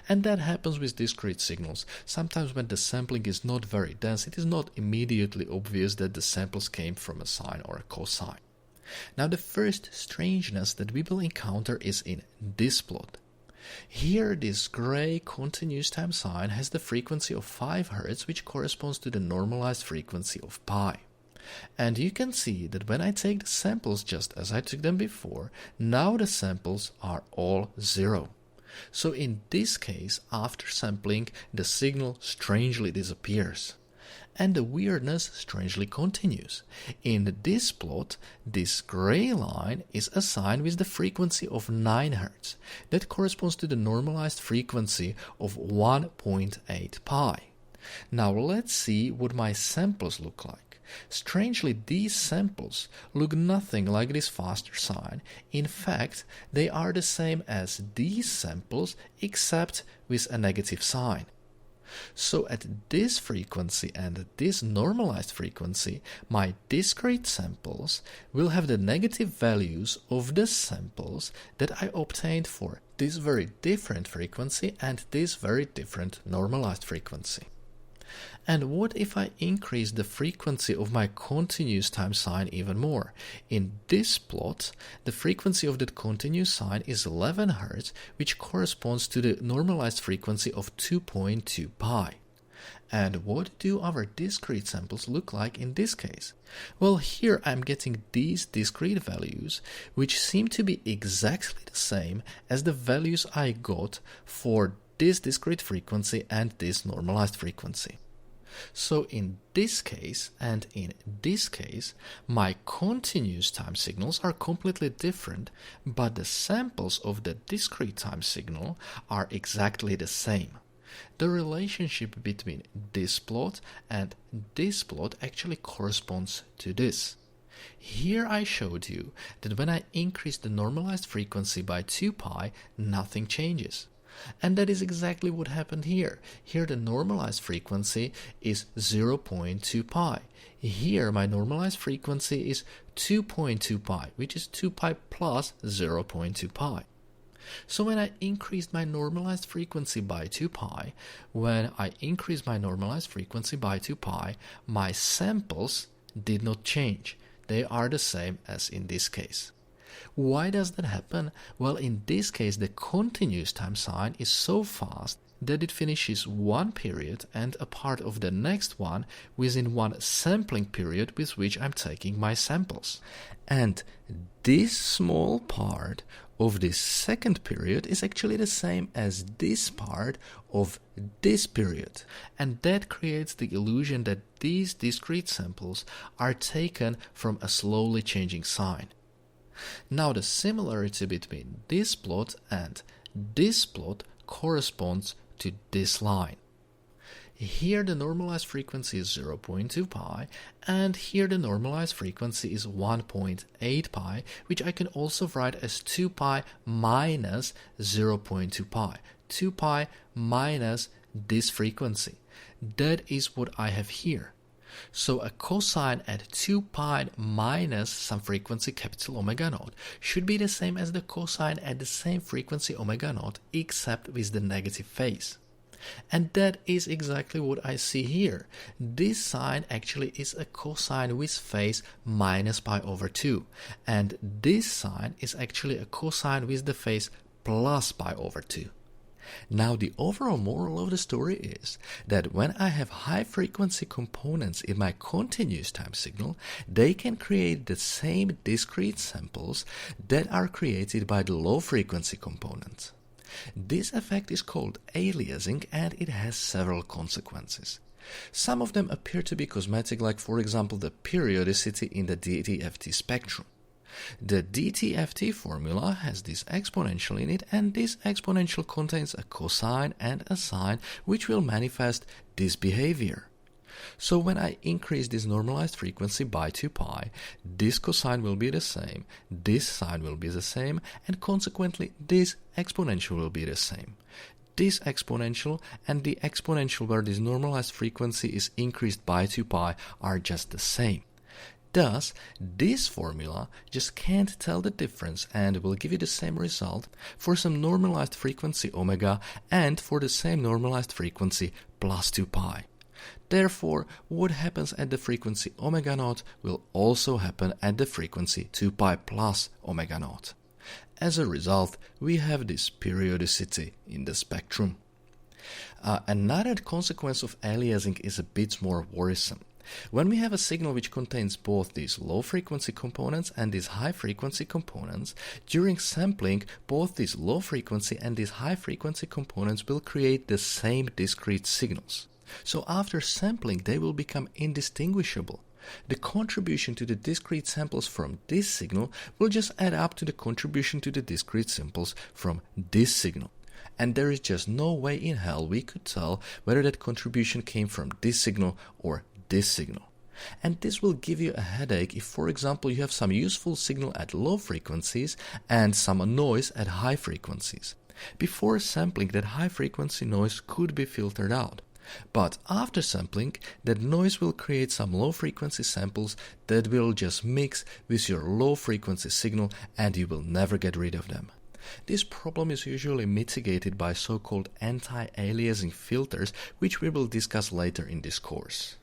And that happens with discrete signals. Sometimes when the sampling is not very dense, it is not immediately obvious that the samples came from a sine or a cosine. Now the first strangeness that we will encounter is in this plot. Here this gray continuous time sine has the frequency of 5 Hz, which corresponds to the normalized frequency of pi. And you can see that when I take the samples just as I took them before, now the samples are all 0. So in this case, after sampling, the signal strangely disappears. And the weirdness strangely continues. In this plot, this gray line is a sine with the frequency of 9 Hz. That corresponds to the normalized frequency of 1.8 pi. Now let's see what my samples look like. Strangely, these samples look nothing like this faster sine. In fact, they are the same as these samples except with a negative sign. So at this frequency and this normalized frequency, my discrete samples will have the negative values of the samples that I obtained for this very different frequency and this very different normalized frequency. And what if I increase the frequency of my continuous time sine even more? In this plot, the frequency of that continuous sine is 11 Hz, which corresponds to the normalized frequency of 2.2 pi. And what do our discrete samples look like in this case? Well, here I'm getting these discrete values, which seem to be exactly the same as the values I got for this discrete frequency and this normalized frequency. So in this case and in this case, my continuous time signals are completely different, but the samples of the discrete time signal are exactly the same. The relationship between this plot and this plot actually corresponds to this. Here I showed you that when I increase the normalized frequency by 2 pi, nothing changes. And that is exactly what happened here. Here the normalized frequency is 0.2 pi. Here my normalized frequency is 2.2 pi, which is 2 pi plus 0.2 pi. So when I increased my normalized frequency by 2 pi, my samples did not change. They are the same as in this case. Why does that happen? Well, in this case, the continuous time sine is so fast that it finishes one period and a part of the next one within one sampling period with which I'm taking my samples. And this small part of this second period is actually the same as this part of this period. And that creates the illusion that these discrete samples are taken from a slowly changing sine. Now the similarity between this plot and this plot corresponds to this line. Here the normalized frequency is 0.2 pi and here the normalized frequency is 1.8 pi, which I can also write as 2 pi minus 0.2 pi. 2 pi minus this frequency. That is what I have here. So a cosine at 2 pi minus some frequency capital omega naught should be the same as the cosine at the same frequency omega naught except with the negative phase. And that is exactly what I see here. This sine actually is a cosine with phase minus pi over 2. And this sine is actually a cosine with the phase plus pi over 2. Now the overall moral of the story is that when I have high frequency components in my continuous time signal, they can create the same discrete samples that are created by the low frequency components. This effect is called aliasing and it has several consequences. Some of them appear to be cosmetic, like for example the periodicity in the Dtft spectrum. The Dtft formula has this exponential in it, and this exponential contains a cosine and a sine which will manifest this behavior. So when I increase this normalized frequency by 2 pi, this cosine will be the same, this sine will be the same, and consequently this exponential will be the same. This exponential and the exponential where this normalized frequency is increased by 2 pi are just the same. Thus, this formula just can't tell the difference and will give you the same result for some normalized frequency omega and for the same normalized frequency plus 2 pi. Therefore, what happens at the frequency omega naught will also happen at the frequency 2 pi plus omega naught. As a result, we have this periodicity in the spectrum. Another consequence of aliasing is a bit more worrisome. When we have a signal which contains both these low-frequency components and these high-frequency components, during sampling, both these low-frequency and these high-frequency components will create the same discrete signals. So after sampling, they will become indistinguishable. The contribution to the discrete samples from this signal will just add up to the contribution to the discrete samples from this signal. And there is just no way in hell we could tell whether that contribution came from this signal or this signal. And this will give you a headache if, for example, you have some useful signal at low frequencies and some noise at high frequencies. Before sampling, that high frequency noise could be filtered out. But after sampling, that noise will create some low frequency samples that will just mix with your low frequency signal and you will never get rid of them. This problem is usually mitigated by so-called anti-aliasing filters, which we will discuss later in this course.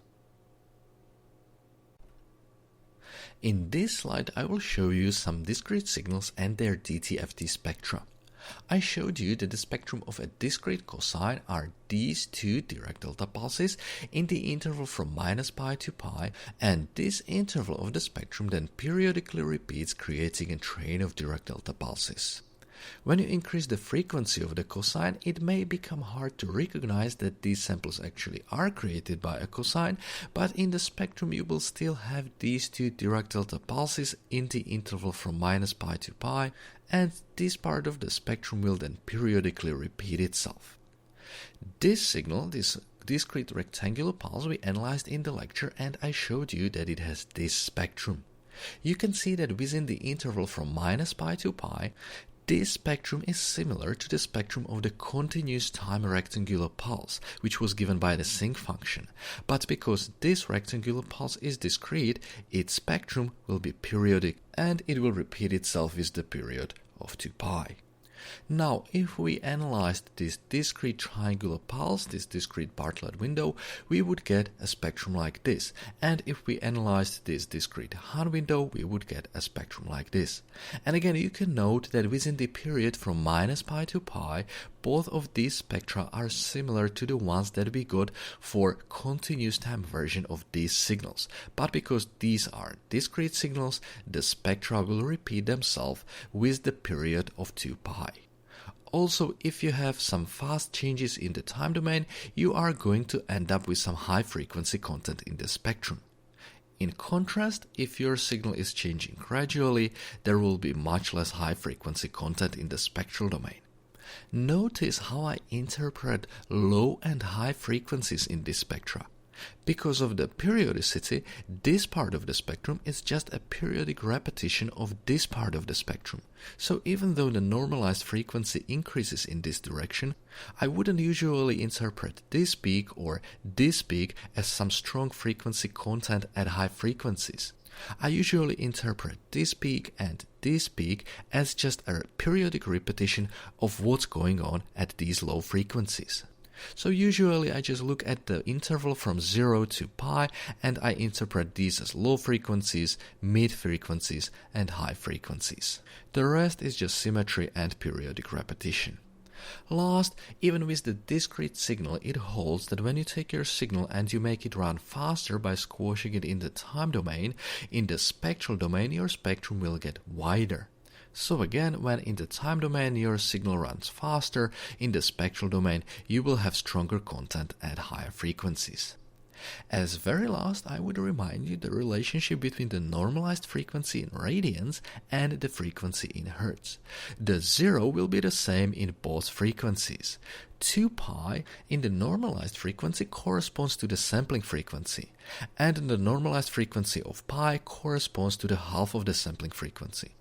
In this slide, I will show you some discrete signals and their Dtft spectra. I showed you that the spectrum of a discrete cosine are these two Dirac delta pulses in the interval from -pi to pi, and this interval of the spectrum then periodically repeats, creating a train of Dirac delta pulses. When you increase the frequency of the cosine, it may become hard to recognize that these samples actually are created by a cosine, but in the spectrum you will still have these two Dirac delta pulses in the interval from -pi to pi, and this part of the spectrum will then periodically repeat itself. This signal, this discrete rectangular pulse, we analyzed in the lecture, and I showed you that it has this spectrum. You can see that within the interval from -pi to pi, this spectrum is similar to the spectrum of the continuous time rectangular pulse, which was given by the sinc function. But because this rectangular pulse is discrete, its spectrum will be periodic and it will repeat itself with the period of 2 pi. Now, if we analyzed this discrete triangular pulse, this discrete Bartlett window, we would get a spectrum like this. And if we analyzed this discrete Hahn window, we would get a spectrum like this. And again, you can note that within the period from -pi to pi, both of these spectra are similar to the ones that we got for continuous time version of these signals. But because these are discrete signals, the spectra will repeat themselves with the period of 2 pi. Also, if you have some fast changes in the time domain, you are going to end up with some high frequency content in the spectrum. In contrast, if your signal is changing gradually, there will be much less high frequency content in the spectral domain. Notice how I interpret low and high frequencies in this spectra. Because of the periodicity, this part of the spectrum is just a periodic repetition of this part of the spectrum. So even though the normalized frequency increases in this direction, I wouldn't usually interpret this peak or this peak as some strong frequency content at high frequencies. I usually interpret this peak and this peak as just a periodic repetition of what's going on at these low frequencies. So usually I just look at the interval from 0 to pi and I interpret these as low frequencies, mid frequencies and high frequencies. The rest is just symmetry and periodic repetition. Last, even with the discrete signal, it holds that when you take your signal and you make it run faster by squashing it in the time domain, in the spectral domain your spectrum will get wider. So again, when in the time domain your signal runs faster, in the spectral domain you will have stronger content at higher frequencies. As very last, I would remind you the relationship between the normalized frequency in radians and the frequency in hertz. The 0 will be the same in both frequencies. 2 pi in the normalized frequency corresponds to the sampling frequency, and the normalized frequency of pi corresponds to the half of the sampling frequency.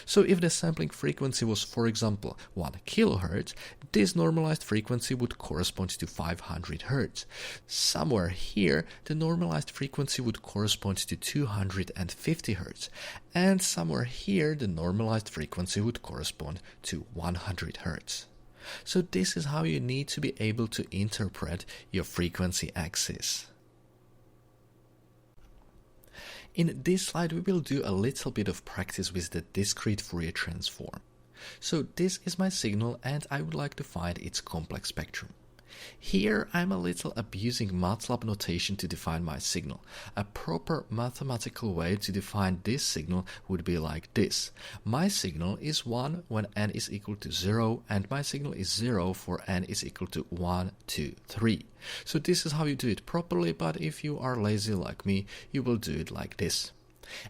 So if the sampling frequency was, for example, 1 kHz, this normalized frequency would correspond to 500 Hz. Somewhere here, the normalized frequency would correspond to 250 Hz. And somewhere here, the normalized frequency would correspond to 100 Hz. So this is how you need to be able to interpret your frequency axis. In this slide, we will do a little bit of practice with the discrete Fourier transform. So this is my signal and I would like to find its complex spectrum. Here I'm a little abusing Matlab notation to define my signal. A proper mathematical way to define this signal would be like this. My signal is 1 when n is equal to 0 and my signal is 0 for n is equal to 1, 2, 3. So this is how you do it properly, but if you are lazy like me, you will do it like this.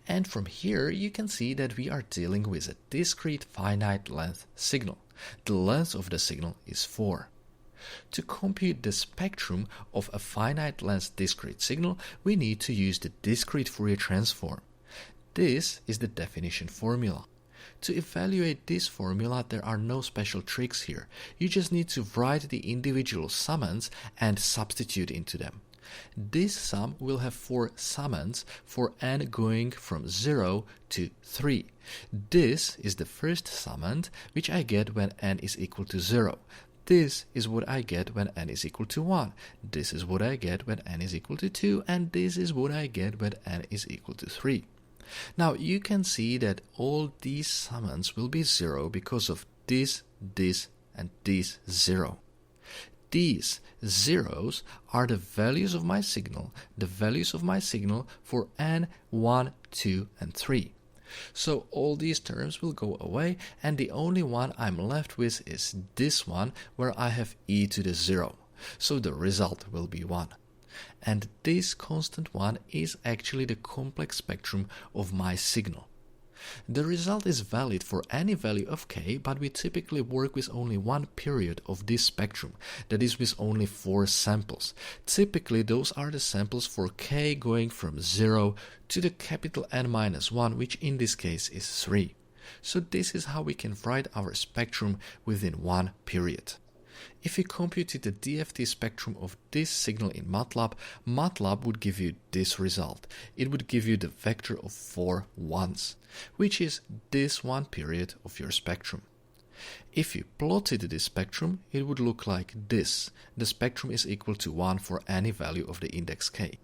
And from here you can see that we are dealing with a discrete finite length signal. The length of the signal is 4. To compute the spectrum of a finite length discrete signal, we need to use the discrete Fourier transform. This is the definition formula. To evaluate this formula, there are no special tricks here. You just need to write the individual summands and substitute into them. This sum will have 4 summands for n going from 0 to 3. This is the first summand, which I get when n is equal to 0. This is what I get when n is equal to 1. This is what I get when n is equal to 2. And this is what I get when n is equal to 3. Now you can see that all these summands will be 0 because of this, and this 0. These zeros are the values of my signal, for n, 1, 2, and 3. So all these terms will go away and the only one I'm left with is this one where I have e to the 0. So the result will be 1. And this constant 1 is actually the complex spectrum of my signal. The result is valid for any value of k, but we typically work with only one period of this spectrum, that is with only 4 samples. Typically those are the samples for k going from 0 to the capital N-1, which in this case is 3. So this is how we can write our spectrum within one period. If you computed the DFT spectrum of this signal in Matlab, Matlab would give you this result. It would give you the vector of 4 ones, which is this one period of your spectrum. If you plotted this spectrum, it would look like this. The spectrum is equal to 1 for any value of the index k.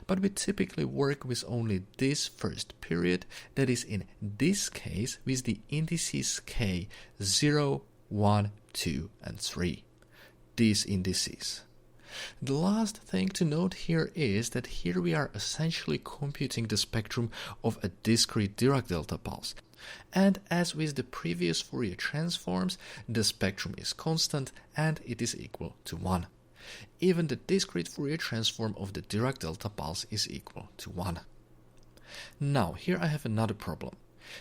But we typically work with only this first period, that is in this case with the indices k, 0, 1, 2, and 3. These indices. The last thing to note here is that here we are essentially computing the spectrum of a discrete Dirac delta pulse. And as with the previous Fourier transforms, the spectrum is constant and it is equal to 1. Even the discrete Fourier transform of the Dirac delta pulse is equal to 1. Now, here I have another problem.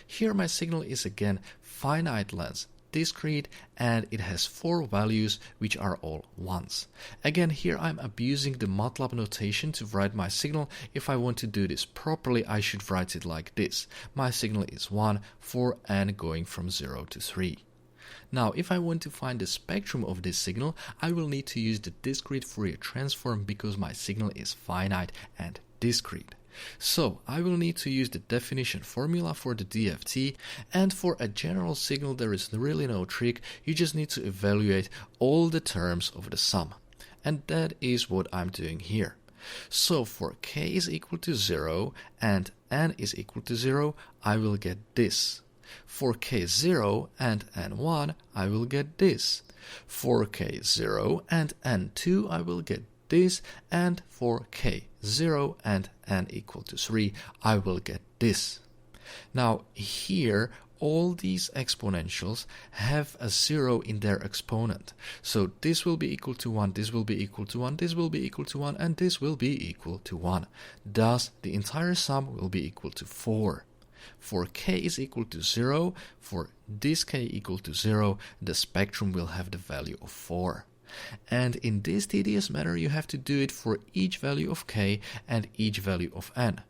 Here my signal is again finite length, discrete, and it has 4 values which are all 1s. Again, here I'm abusing the Matlab notation to write my signal. If I want to do this properly, I should write it like this. My signal is 1 for n going from 0 to 3. Now, if I want to find the spectrum of this signal, I will need to use the discrete Fourier transform because my signal is finite and discrete. So, I will need to use the definition formula for the DFT, and for a general signal there is really no trick, you just need to evaluate all the terms of the sum. And that is what I'm doing here. So, for k is equal to 0 and n is equal to 0, I will get this. For k0 and n1, I will get this. For k0 and n2, I will get this, and for k0 and n equal to 3, I will get this. Now here, all these exponentials have a 0 in their exponent. So this will be equal to 1, this will be equal to 1, this will be equal to 1, and this will be equal to 1. Thus, the entire sum will be equal to 4. For k is equal to 0, for this k equal to 0, the spectrum will have the value of 4. And in this tedious manner you have to do it for each value of k and each value of n.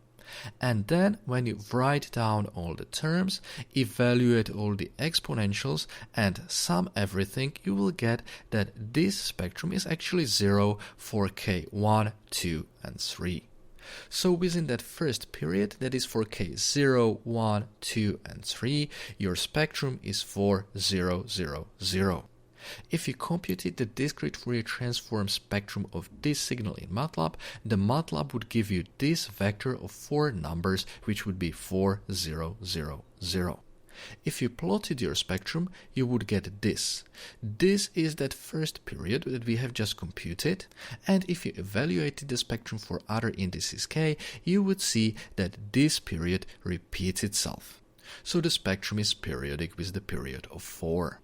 And then when you write down all the terms, evaluate all the exponentials and sum everything, you will get that this spectrum is actually 0 for k1, 2 and 3. So within that first period, that is for k 0, 1, 2 and 3, your spectrum is 4, 0, 0, 0. If you computed the discrete Fourier transform spectrum of this signal in Matlab, the Matlab would give you this vector of 4 numbers, which would be 4, 0, 0, 0. If you plotted your spectrum, you would get this. This is that first period that we have just computed, and if you evaluated the spectrum for other indices k, you would see that this period repeats itself. So the spectrum is periodic with the period of 4.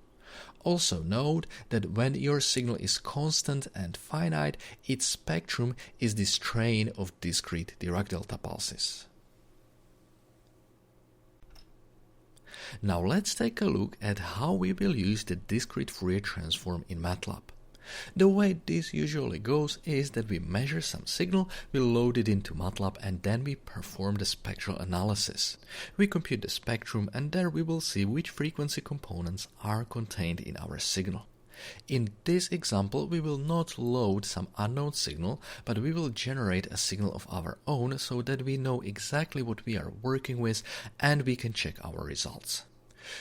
Also note that when your signal is constant and finite, its spectrum is this train of discrete Dirac delta pulses. Now let's take a look at how we will use the discrete Fourier transform in Matlab. The way this usually goes is that we measure some signal, we load it into Matlab, and then we perform the spectral analysis. We compute the spectrum, and there we will see which frequency components are contained in our signal. In this example, we will not load some unknown signal, but we will generate a signal of our own so that we know exactly what we are working with and we can check our results.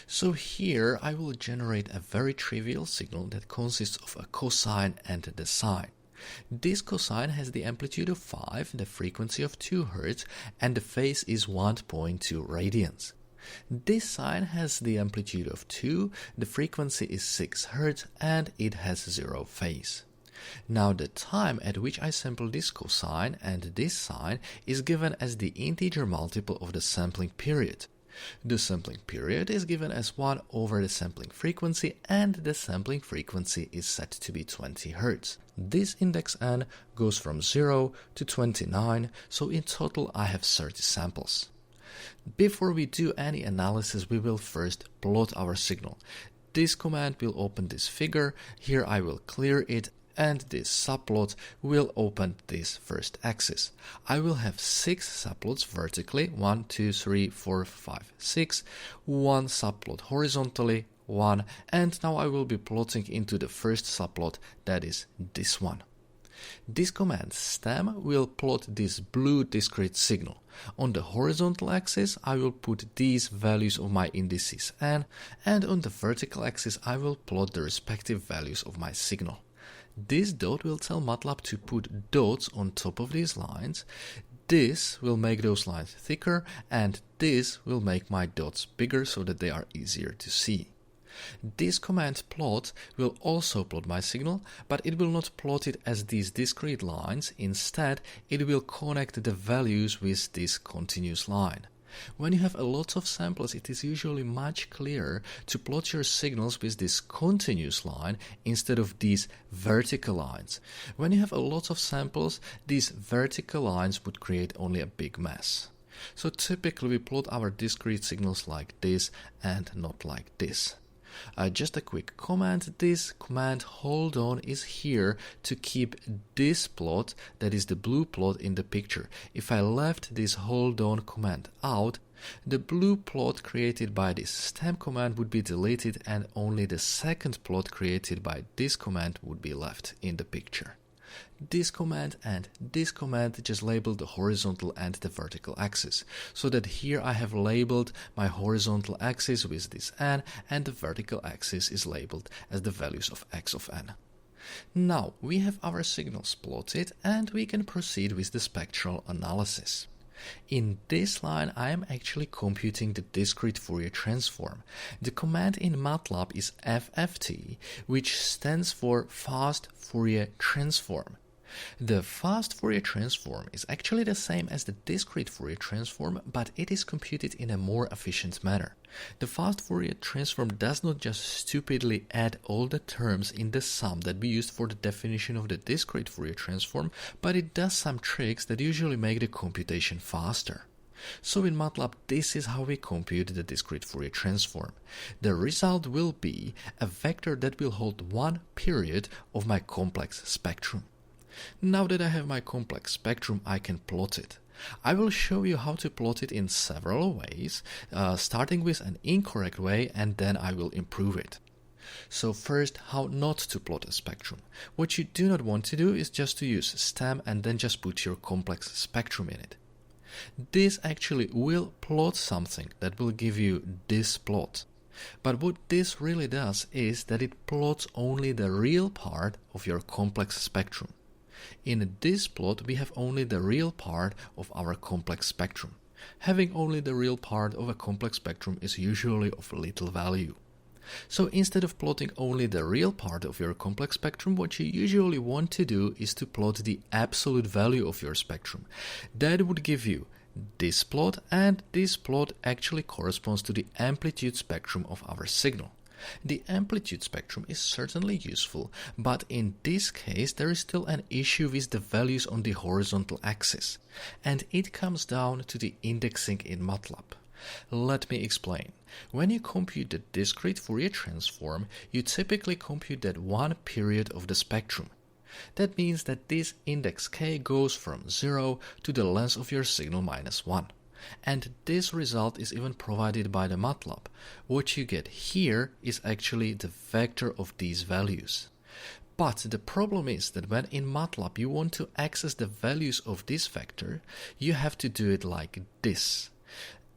So here I will generate a very trivial signal that consists of a cosine and the sine. This cosine has the amplitude of 5, the frequency of 2 Hz, and the phase is 1.2 radians. This sine has the amplitude of 2, the frequency is 6 Hz, and it has 0 phase. Now the time at which I sample this cosine and this sine is given as the integer multiple of the sampling period. The sampling period is given as 1 over the sampling frequency, and the sampling frequency is set to be 20 Hz. This index n goes from 0 to 29, so in total I have 30 samples. Before we do any analysis, we will first plot our signal. This command will open this figure, here I will clear it, and this subplot will open this first axis. I will have 6 subplots vertically, 1, 2, 3, 4, 5, 6, 1 subplot horizontally, 1, and now I will be plotting into the first subplot, that is this one. This command stem will plot this blue discrete signal. On the horizontal axis I will put these values of my indices n, and on the vertical axis I will plot the respective values of my signal. This dot will tell Matlab to put dots on top of these lines. This will make those lines thicker, and this will make my dots bigger so that they are easier to see. This command plot will also plot my signal, but it will not plot it as these discrete lines. Instead, it will connect the values with this continuous line. When you have a lot of samples, it is usually much clearer to plot your signals with this continuous line instead of these vertical lines. When you have a lot of samples, these vertical lines would create only a big mess. So typically we plot our discrete signals like this and not like this. Just a quick comment, this command hold on is here to keep this plot, that is the blue plot, in the picture. If I left this hold on command out, the blue plot created by this stem command would be deleted and only the second plot created by this command would be left in the picture. This command and this command just label the horizontal and the vertical axis, so that here I have labeled my horizontal axis with this n, and the vertical axis is labeled as the values of x of n. Now we have our signals plotted and we can proceed with the spectral analysis. In this line I am actually computing the discrete Fourier transform. The command in Matlab is FFT, which stands for Fast Fourier Transform. The fast Fourier transform is actually the same as the discrete Fourier transform, but it is computed in a more efficient manner. The fast Fourier transform does not just stupidly add all the terms in the sum that we used for the definition of the discrete Fourier transform, but it does some tricks that usually make the computation faster. So in Matlab, this is how we compute the discrete Fourier transform. The result will be a vector that will hold one period of my complex spectrum. Now that I have my complex spectrum, I can plot it. I will show you how to plot it in several ways, starting with an incorrect way, and then I will improve it. So first, how not to plot a spectrum. What you do not want to do is just to use stem and then just put your complex spectrum in it. This actually will plot something that will give you this plot. But what this really does is that it plots only the real part of your complex spectrum. In this plot, we have only the real part of our complex spectrum. Having only the real part of a complex spectrum is usually of little value. So instead of plotting only the real part of your complex spectrum, what you usually want to do is to plot the absolute value of your spectrum. That would give you this plot, and this plot actually corresponds to the amplitude spectrum of our signal. The amplitude spectrum is certainly useful, but in this case there is still an issue with the values on the horizontal axis, and it comes down to the indexing in Matlab. Let me explain. When you compute the discrete Fourier transform, you typically compute that one period of the spectrum. That means that this index k goes from 0 to the length of your signal minus 1. And this result is even provided by the Matlab. What you get here is actually the vector of these values. But the problem is that when in Matlab you want to access the values of this vector, you have to do it like this.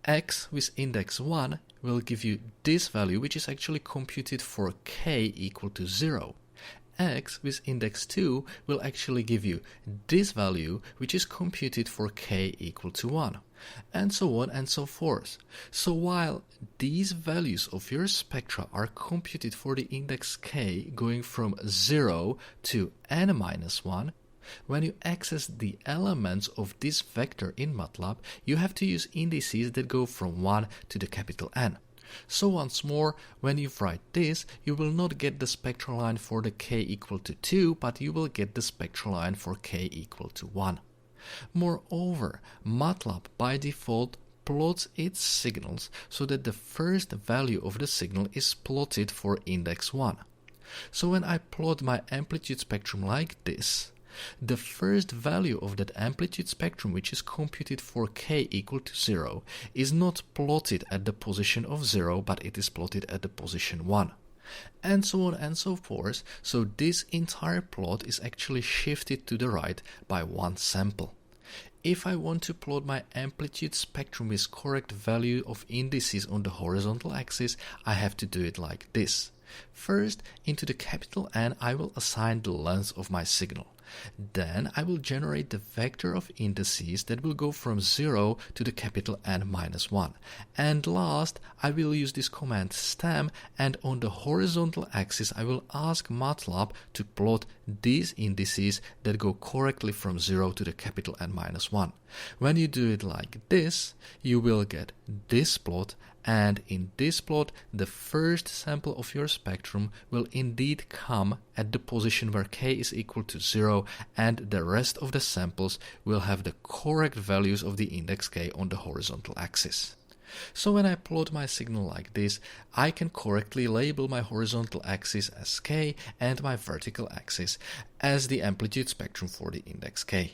X with index 1 will give you this value, which is actually computed for k equal to 0. X with index 2 will actually give you this value, which is computed for k equal to 1, and so on and so forth. So while these values of your spectra are computed for the index k going from 0 to n minus 1, when you access the elements of this vector in Matlab, you have to use indices that go from 1 to the capital N. So once more, when you write this, you will not get the spectral line for the k equal to 2, but you will get the spectral line for k equal to 1. Moreover, Matlab by default plots its signals so that the first value of the signal is plotted for index 1. So when I plot my amplitude spectrum like this, the first value of that amplitude spectrum, which is computed for k equal to 0, is not plotted at the position of 0, but it is plotted at the position 1. And so on and so forth, so this entire plot is actually shifted to the right by one sample. If I want to plot my amplitude spectrum with correct value of indices on the horizontal axis, I have to do it like this. First, into the capital N, I will assign the length of my signal. Then I will generate the vector of indices that will go from 0 to the capital N minus 1. And last, I will use this command stem, and on the horizontal axis I will ask Matlab to plot these indices that go correctly from 0 to the capital N minus 1. When you do it like this, you will get this plot, and in this plot the first sample of your spectrum will indeed come at the position where k is equal to 0, and the rest of the samples will have the correct values of the index k on the horizontal axis. So when I plot my signal like this, I can correctly label my horizontal axis as k and my vertical axis as the amplitude spectrum for the index k.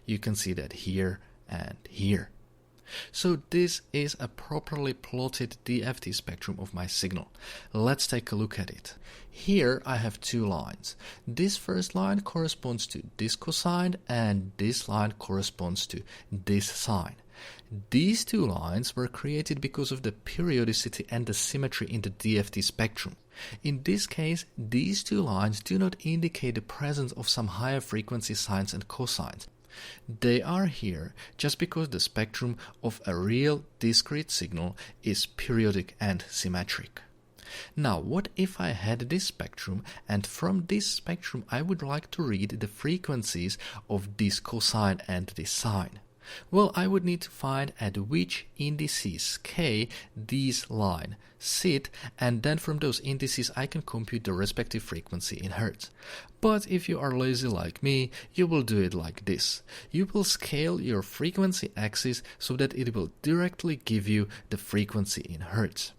You can see that here and here. So this is a properly plotted DFT spectrum of my signal. Let's take a look at it. Here I have two lines. This first line corresponds to this cosine, and this line corresponds to this sine. These two lines were created because of the periodicity and the symmetry in the DFT spectrum. In this case, these two lines do not indicate the presence of some higher frequency sines and cosines. They are here just because the spectrum of a real discrete signal is periodic and symmetric. Now, what if I had this spectrum, and from this spectrum I would like to read the frequencies of this cosine and this sine? Well, I would need to find at which indices k these lines sit, and then from those indices I can compute the respective frequency in hertz. But if you are lazy like me, you will do it like this. You will scale your frequency axis so that it will directly give you the frequency in hertz.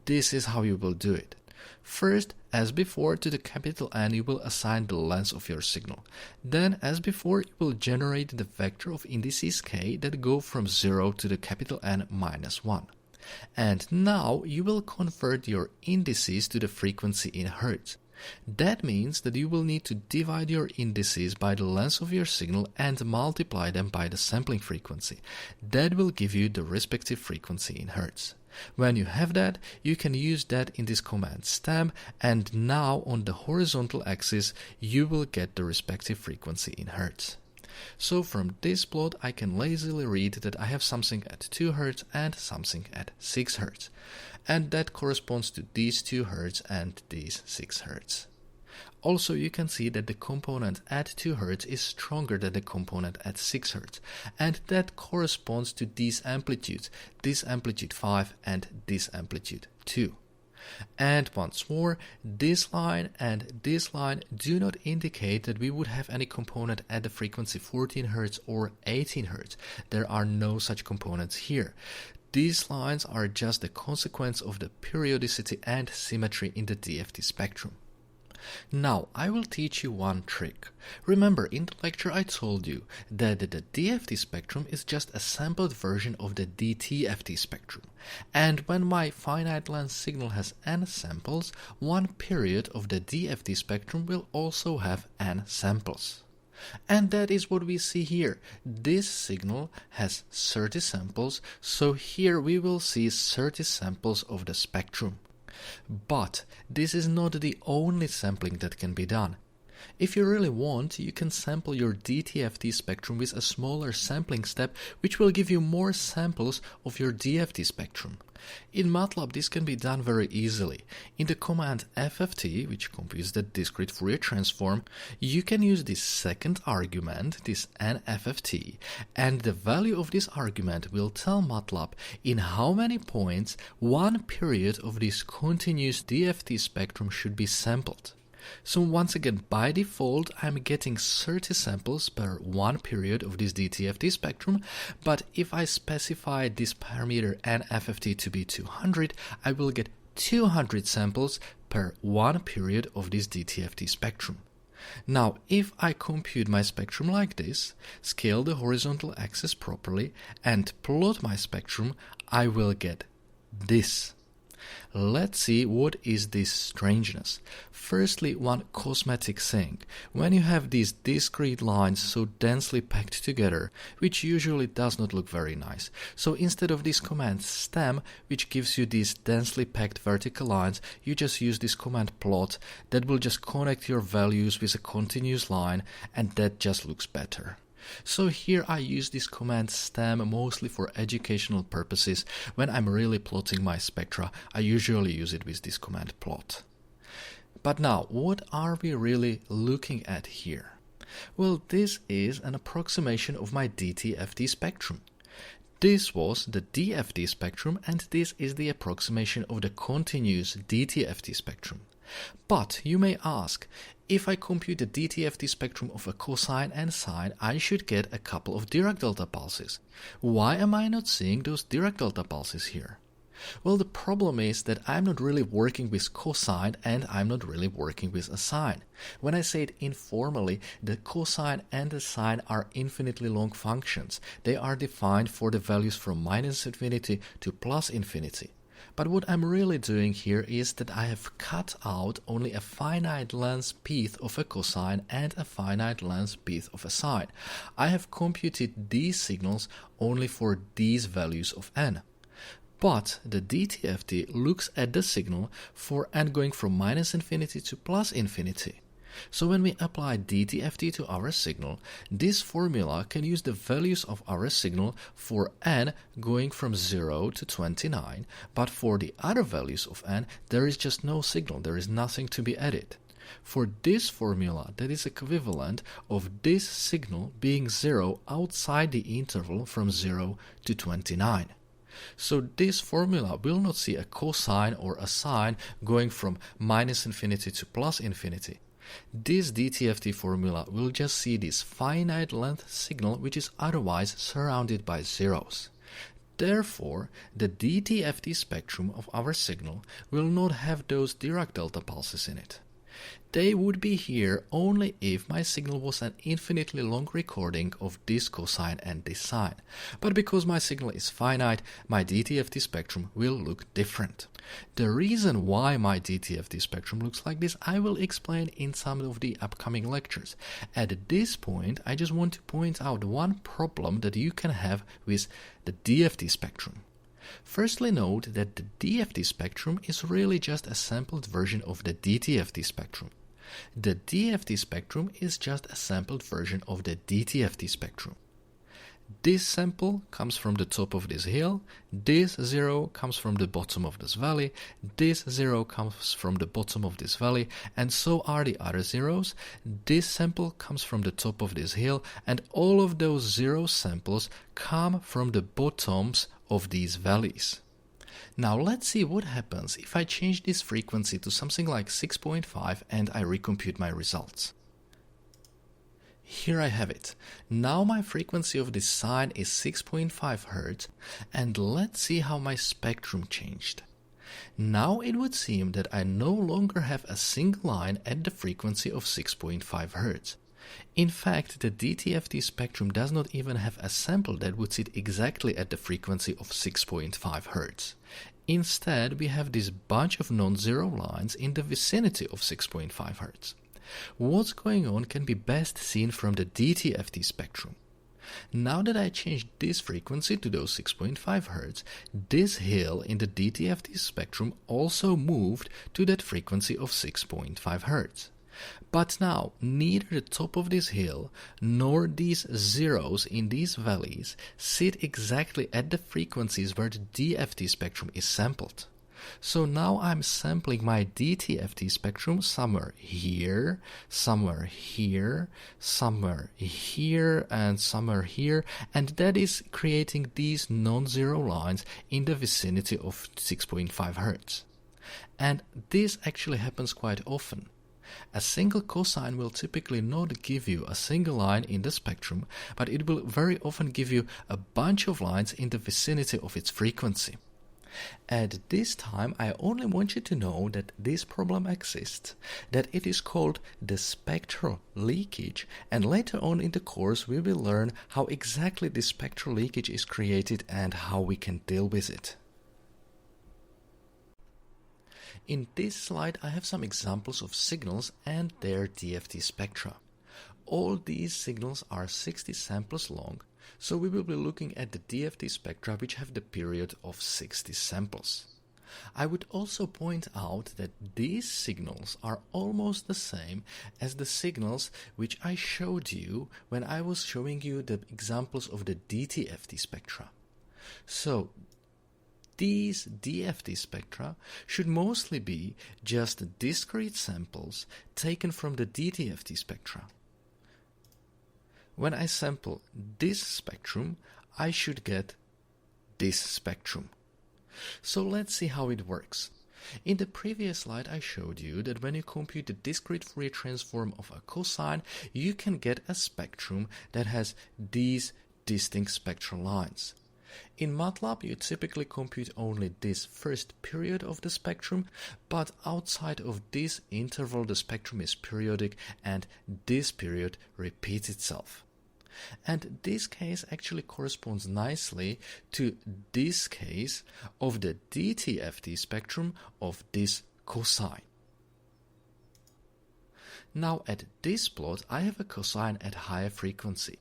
This is how you will do it. First, as before, to the capital N you will assign the length of your signal. Then, as before, you will generate the vector of indices k that go from 0 to the capital N minus 1. And now you will convert your indices to the frequency in Hertz. That means that you will need to divide your indices by the length of your signal and multiply them by the sampling frequency. That will give you the respective frequency in Hertz. When you have that, you can use that in this command stem, and now on the horizontal axis you will get the respective frequency in Hertz. So from this plot I can lazily read that I have something at 2 Hz and something at 6 Hz. And that corresponds to these 2 Hz and these 6 Hz. Also, you can see that the component at 2 Hz is stronger than the component at 6 Hz, and that corresponds to these amplitudes, this amplitude 5 and this amplitude 2. And once more, this line and this line do not indicate that we would have any component at the frequency 14 Hz or 18 Hz. There are no such components here. These lines are just the consequence of the periodicity and symmetry in the DFT spectrum. Now, I will teach you one trick. Remember, in the lecture I told you that the DFT spectrum is just a sampled version of the Dtft spectrum. And when my finite length signal has n samples, one period of the DFT spectrum will also have n samples. And that is what we see here. This signal has 30 samples, so here we will see 30 samples of the spectrum. But this is not the only sampling that can be done. If you really want, you can sample your Dtft spectrum with a smaller sampling step, which will give you more samples of your DFT spectrum. In Matlab, this can be done very easily. In the command FFT, which computes the discrete Fourier transform, you can use this second argument, this nFFT, and the value of this argument will tell Matlab in how many points one period of this continuous DFT spectrum should be sampled. So once again, by default, I'm getting 30 samples per one period of this Dtft spectrum, but if I specify this parameter nFFT to be 200, I will get 200 samples per one period of this Dtft spectrum. Now, if I compute my spectrum like this, scale the horizontal axis properly, and plot my spectrum, I will get this. Let's see what is this strangeness. Firstly, one cosmetic thing. When you have these discrete lines so densely packed together, which usually does not look very nice. So instead of this command stem, which gives you these densely packed vertical lines, you just use this command plot that will just connect your values with a continuous line, and that just looks better. So here I use this command stem mostly for educational purposes. When I'm really plotting my spectra, I usually use it with this command plot. But now, what are we really looking at here? Well, this is an approximation of my Dtft spectrum. This was the DFT spectrum, and this is the approximation of the continuous Dtft spectrum. But you may ask, if I compute the Dtft spectrum of a cosine and sine, I should get a couple of Dirac delta pulses. Why am I not seeing those Dirac delta pulses here? Well, the problem is that I'm not really working with cosine and I'm not really working with a sine. When I say it informally, the cosine and the sine are infinitely long functions. They are defined for the values from minus infinity to plus infinity. But what I'm really doing here is that I have cut out only a finite length pith of a cosine and a finite length pith of a sine. I have computed these signals only for these values of n. But the Dtft looks at the signal for n going from minus infinity to plus infinity. So when we apply Dtft to our signal, this formula can use the values of our signal for n going from 0 to 29, but for the other values of n, there is just no signal, there is nothing to be added. For this formula, that is equivalent of this signal being 0 outside the interval from 0 to 29. So this formula will not see a cosine or a sine going from minus infinity to plus infinity. This Dtft formula will just see this finite length signal which is otherwise surrounded by zeros. Therefore, the DTFT spectrum of our signal will not have those Dirac delta pulses in it. They would be here only if my signal was an infinitely long recording of this cosine and this sine. But because my signal is finite, my DTFT spectrum will look different. The reason why my DTFT spectrum looks like this I will explain in some of the upcoming lectures. At this point, I just want to point out one problem that you can have with the DFT spectrum. Firstly, note that the DFT spectrum is really just a sampled version of the DTFT spectrum. The DFT spectrum is just a sampled version of the DTFT spectrum. This sample comes from the top of this hill, this zero comes from the bottom of this valley, this zero comes from the bottom of this valley, and so are the other zeros. This sample comes from the top of this hill, and all of those zero samples come from the bottoms of these valleys. Now let's see what happens if I change this frequency to something like 6.5 and I recompute my results. Here I have it. Now my frequency of this sine is 6.5 Hz, and let's see how my spectrum changed. Now it would seem that I no longer have a single line at the frequency of 6.5 Hz. In fact, the DTFT spectrum does not even have a sample that would sit exactly at the frequency of 6.5 Hz. Instead, we have this bunch of non-zero lines in the vicinity of 6.5 Hz. What's going on can be best seen from the DTFT spectrum. Now that I changed this frequency to those 6.5 Hz, this hill in the DTFT spectrum also moved to that frequency of 6.5 Hz. But now, neither the top of this hill nor these zeros in these valleys sit exactly at the frequencies where the DFT spectrum is sampled. So now I'm sampling my DTFT spectrum somewhere here, somewhere here, somewhere here, and somewhere here, and that is creating these non-zero lines in the vicinity of 6.5 Hz. And this actually happens quite often. A single cosine will typically not give you a single line in the spectrum, but it will very often give you a bunch of lines in the vicinity of its frequency. At this time, I only want you to know that this problem exists, that it is called the spectral leakage, and later on in the course we will learn how exactly this spectral leakage is created and how we can deal with it. In this slide, I have some examples of signals and their DFT spectra. All these signals are 60 samples long, so we will be looking at the DFT spectra which have the period of 60 samples. I would also point out that these signals are almost the same as the signals which I showed you when I was showing you the examples of the DTFT spectra. So, these DFT spectra should mostly be just discrete samples taken from the DTFT spectra. When I sample this spectrum, I should get this spectrum. So let's see how it works. In the previous slide I showed you that when you compute the discrete Fourier transform of a cosine, you can get a spectrum that has these distinct spectral lines. In Matlab, you typically compute only this first period of the spectrum, but outside of this interval the spectrum is periodic and this period repeats itself. And this case actually corresponds nicely to this case of the DTFT spectrum of this cosine. Now at this plot I have a cosine at higher frequency.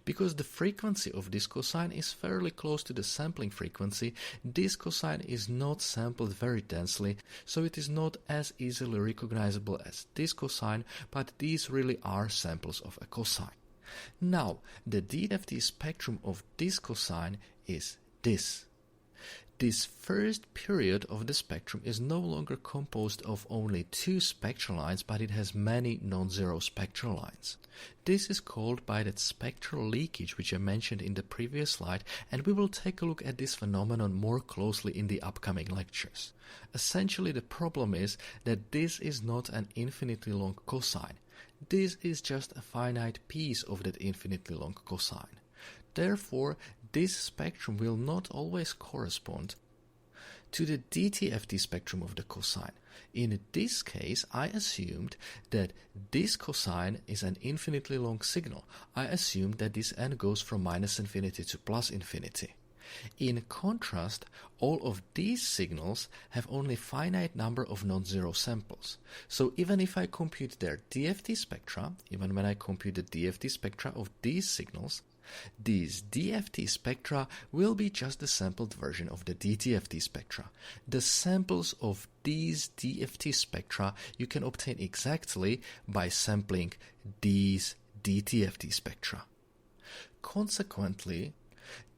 Because the frequency of this cosine is fairly close to the sampling frequency, this cosine is not sampled very densely, so it is not as easily recognizable as this cosine, but these really are samples of a cosine. Now, the DFT spectrum of this cosine is this. This first period of the spectrum is no longer composed of only two spectral lines, but it has many non-zero spectral lines. This is called by that spectral leakage which I mentioned in the previous slide, and we will take a look at this phenomenon more closely in the upcoming lectures. Essentially, the problem is that this is not an infinitely long cosine. This is just a finite piece of that infinitely long cosine. Therefore, this spectrum will not always correspond to the Dtft spectrum of the cosine. In this case, I assumed that this cosine is an infinitely long signal. I assumed that this n goes from -infinity to +infinity. In contrast, all of these signals have only finite number of non-zero samples. So even if I compute their DFT spectra, even when I compute the DFT spectra of these signals, these DFT spectra will be just the sampled version of the Dtft spectra. The samples of these DFT spectra you can obtain exactly by sampling these Dtft spectra. Consequently,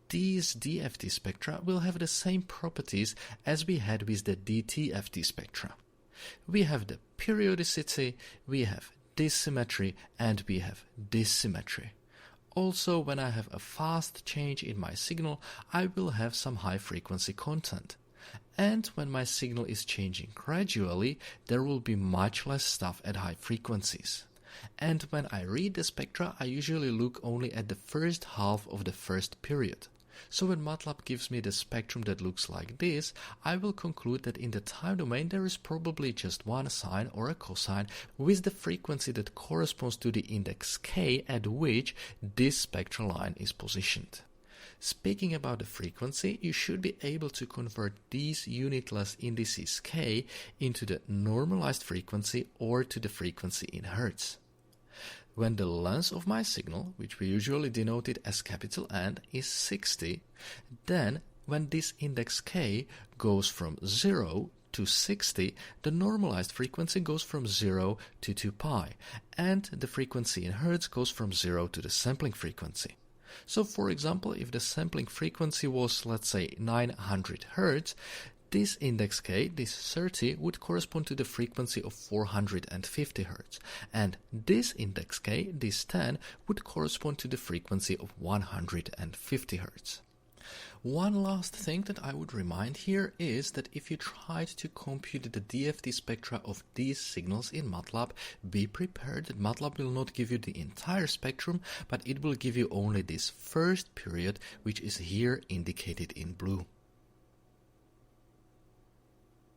these DFT spectra will have the same properties as we had with the Dtft spectra. We have the periodicity, we have dissymmetry, and we have dissymmetry. Also, when I have a fast change in my signal, I will have some high frequency content. And when my signal is changing gradually, there will be much less stuff at high frequencies. And when I read the spectra, I usually look only at the first half of the first period. So when Matlab gives me the spectrum that looks like this, I will conclude that in the time domain there is probably just one sine or a cosine with the frequency that corresponds to the index k at which this spectral line is positioned. Speaking about the frequency, you should be able to convert these unitless indices k into the normalized frequency or to the frequency in hertz. When the length of my signal, which we usually denote it as capital N, is 60, then when this index k goes from 0 to 60, the normalized frequency goes from 0 to 2 pi, and the frequency in hertz goes from 0 to the sampling frequency. So for example, if the sampling frequency was, let's say, 900 hertz, this index k, this 30, would correspond to the frequency of 450 Hz, and this index k, this 10, would correspond to the frequency of 150 Hz. One last thing that I would remind here is that if you tried to compute the DFT spectra of these signals in Matlab, be prepared that Matlab will not give you the entire spectrum, but it will give you only this first period, which is here indicated in blue.